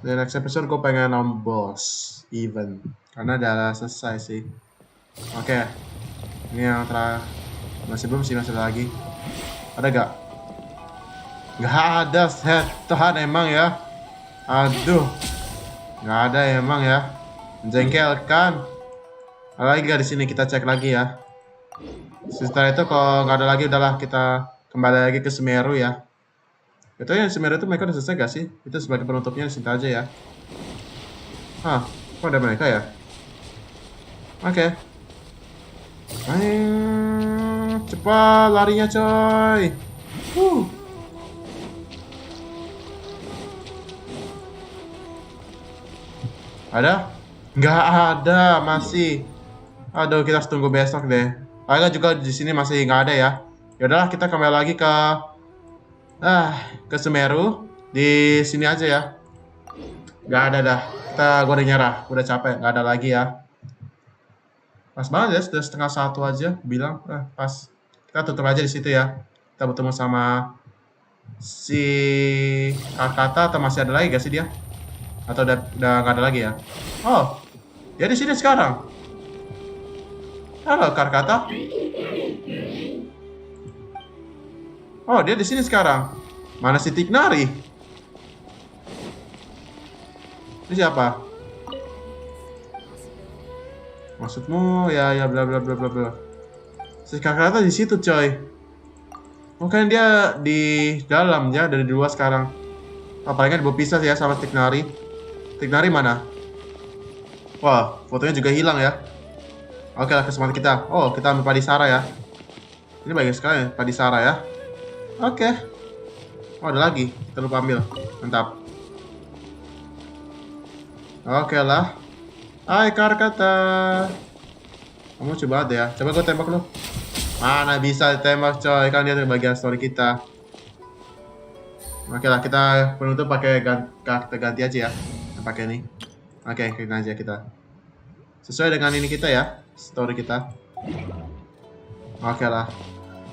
Di next episode gue pengen on boss event. Karena udah selesai sih. Oke. Ini yang terakhir. Masih belum sih, masih ada lagi. Ada gak? Gak ada, set. Tuhan emang ya. Aduh. Gak ada emang ya. Menjengkelkan. Ada lagi gak di sini? Kita cek lagi ya. Setelah itu kalau nggak ada lagi, udahlah kita kembali lagi ke Semeru ya. Itu yang Semeru itu mereka udah selesai gak sih? Itu sebagai penutupnya di sini aja ya. Hah, kok ada mereka ya? Oke. Cepat larinya coy. Ada? Nggak ada, masih. Aduh, kita harus tunggu besok deh. Akhirnya juga di sini masih nggak ada ya. Ya udahlah, kita kembali lagi ke Semeru. Di sini aja ya. Nggak ada dah. Gua udah nyerah, udah capek, nggak ada lagi ya. Pas banget ya, sudah 12:30 aja. Bilang, pas. Kita tutup aja di situ ya. Kita bertemu sama si Kakata, atau masih ada lagi gak sih dia? Atau udah nggak ada lagi ya? Oh, dia di sini sekarang. Halo Kakata. Oh, dia di sini sekarang. Mana si Tighnari? Ini siapa? Maksudmu ya bla bla bla bla bla. Si Kakata di situ coy. Mungkin dia di dalam ya, dari luar sekarang. Apalagi berpisah ya sama Tighnari. Tighnari mana? Wah, fotonya juga hilang ya. Oke lah, kesempatan kita. Oh, kita ambil Padisara ya. Ini bagus sekali ya, Padisara ya. Oke. Oh, ada lagi. Kita lupa ambil. Mantap. Oke lah. Hai Kakata. Kamu coba ada ya. Coba gue tembak lu. Mana bisa ditembak coy. Kan dia bagian story kita. Oke lah, kita penutup pakai karakter ganti aja ya. Pakai ini. Oke, klik aja kita. Sesuai dengan ini kita ya, story kita. Oke lah.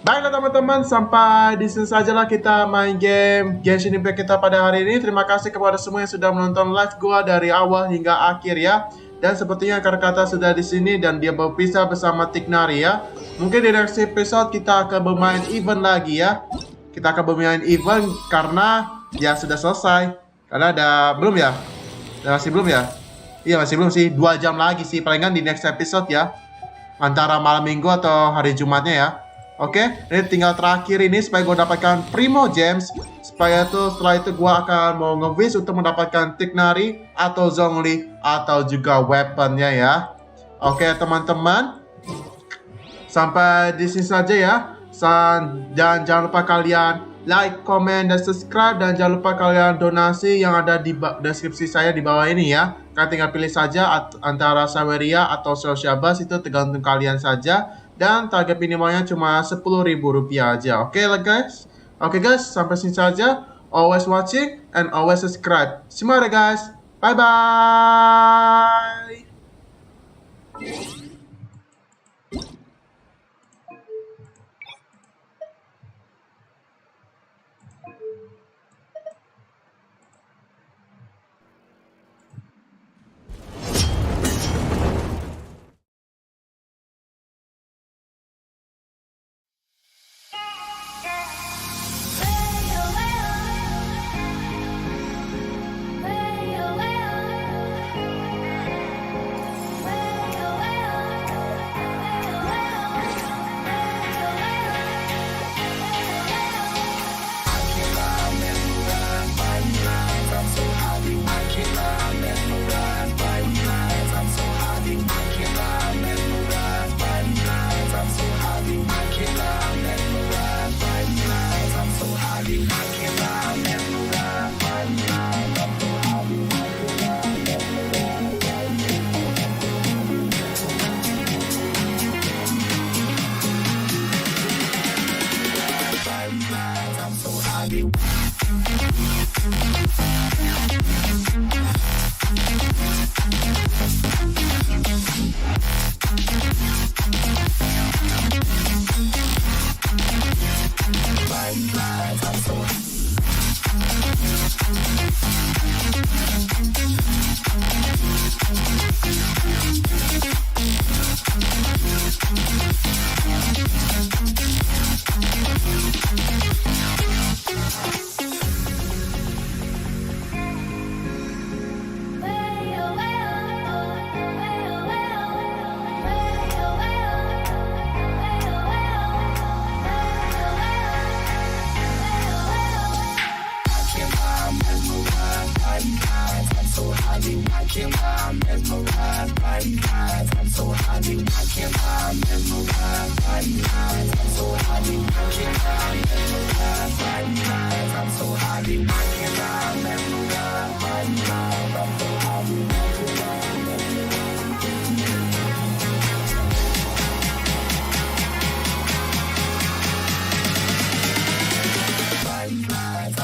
Baiklah teman-teman, sampai di sini sajalah kita main game Genshin Impact kita pada hari ini. Terima kasih kepada semua yang sudah menonton live gua dari awal hingga akhir ya. Dan sepertinya kata sudah di sini dan dia berpisah bersama Tighnari ya. Mungkin di next episode kita akan bermain event lagi ya. Kita akan bermain event karena ya sudah selesai. Karena ada belum ya? Masih belum ya? Iya masih belum sih. 2 jam lagi sih palingan di next episode ya. Antara malam minggu atau hari Jumatnya ya. Oke, ini tinggal terakhir ini supaya gue dapatkan Primo Gems. Supaya itu setelah itu gue akan mau nge-wish untuk mendapatkan Tighnari atau Zhongli atau juga weaponnya ya. Oke teman-teman, sampai di sini saja ya. Dan jangan lupa kalian like, comment, dan subscribe. Dan jangan lupa kalian donasi yang ada di deskripsi saya di bawah ini ya. Kalian tinggal pilih saja antara Saweria atau Sociabuzz, itu tergantung kalian saja. Dan target minimalnya cuma Rp10.000 aja. Oke lah guys. Oke guys, sampai sini saja. Always watching and always subscribe. Semuanya guys. Bye bye.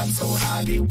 I'm so happy.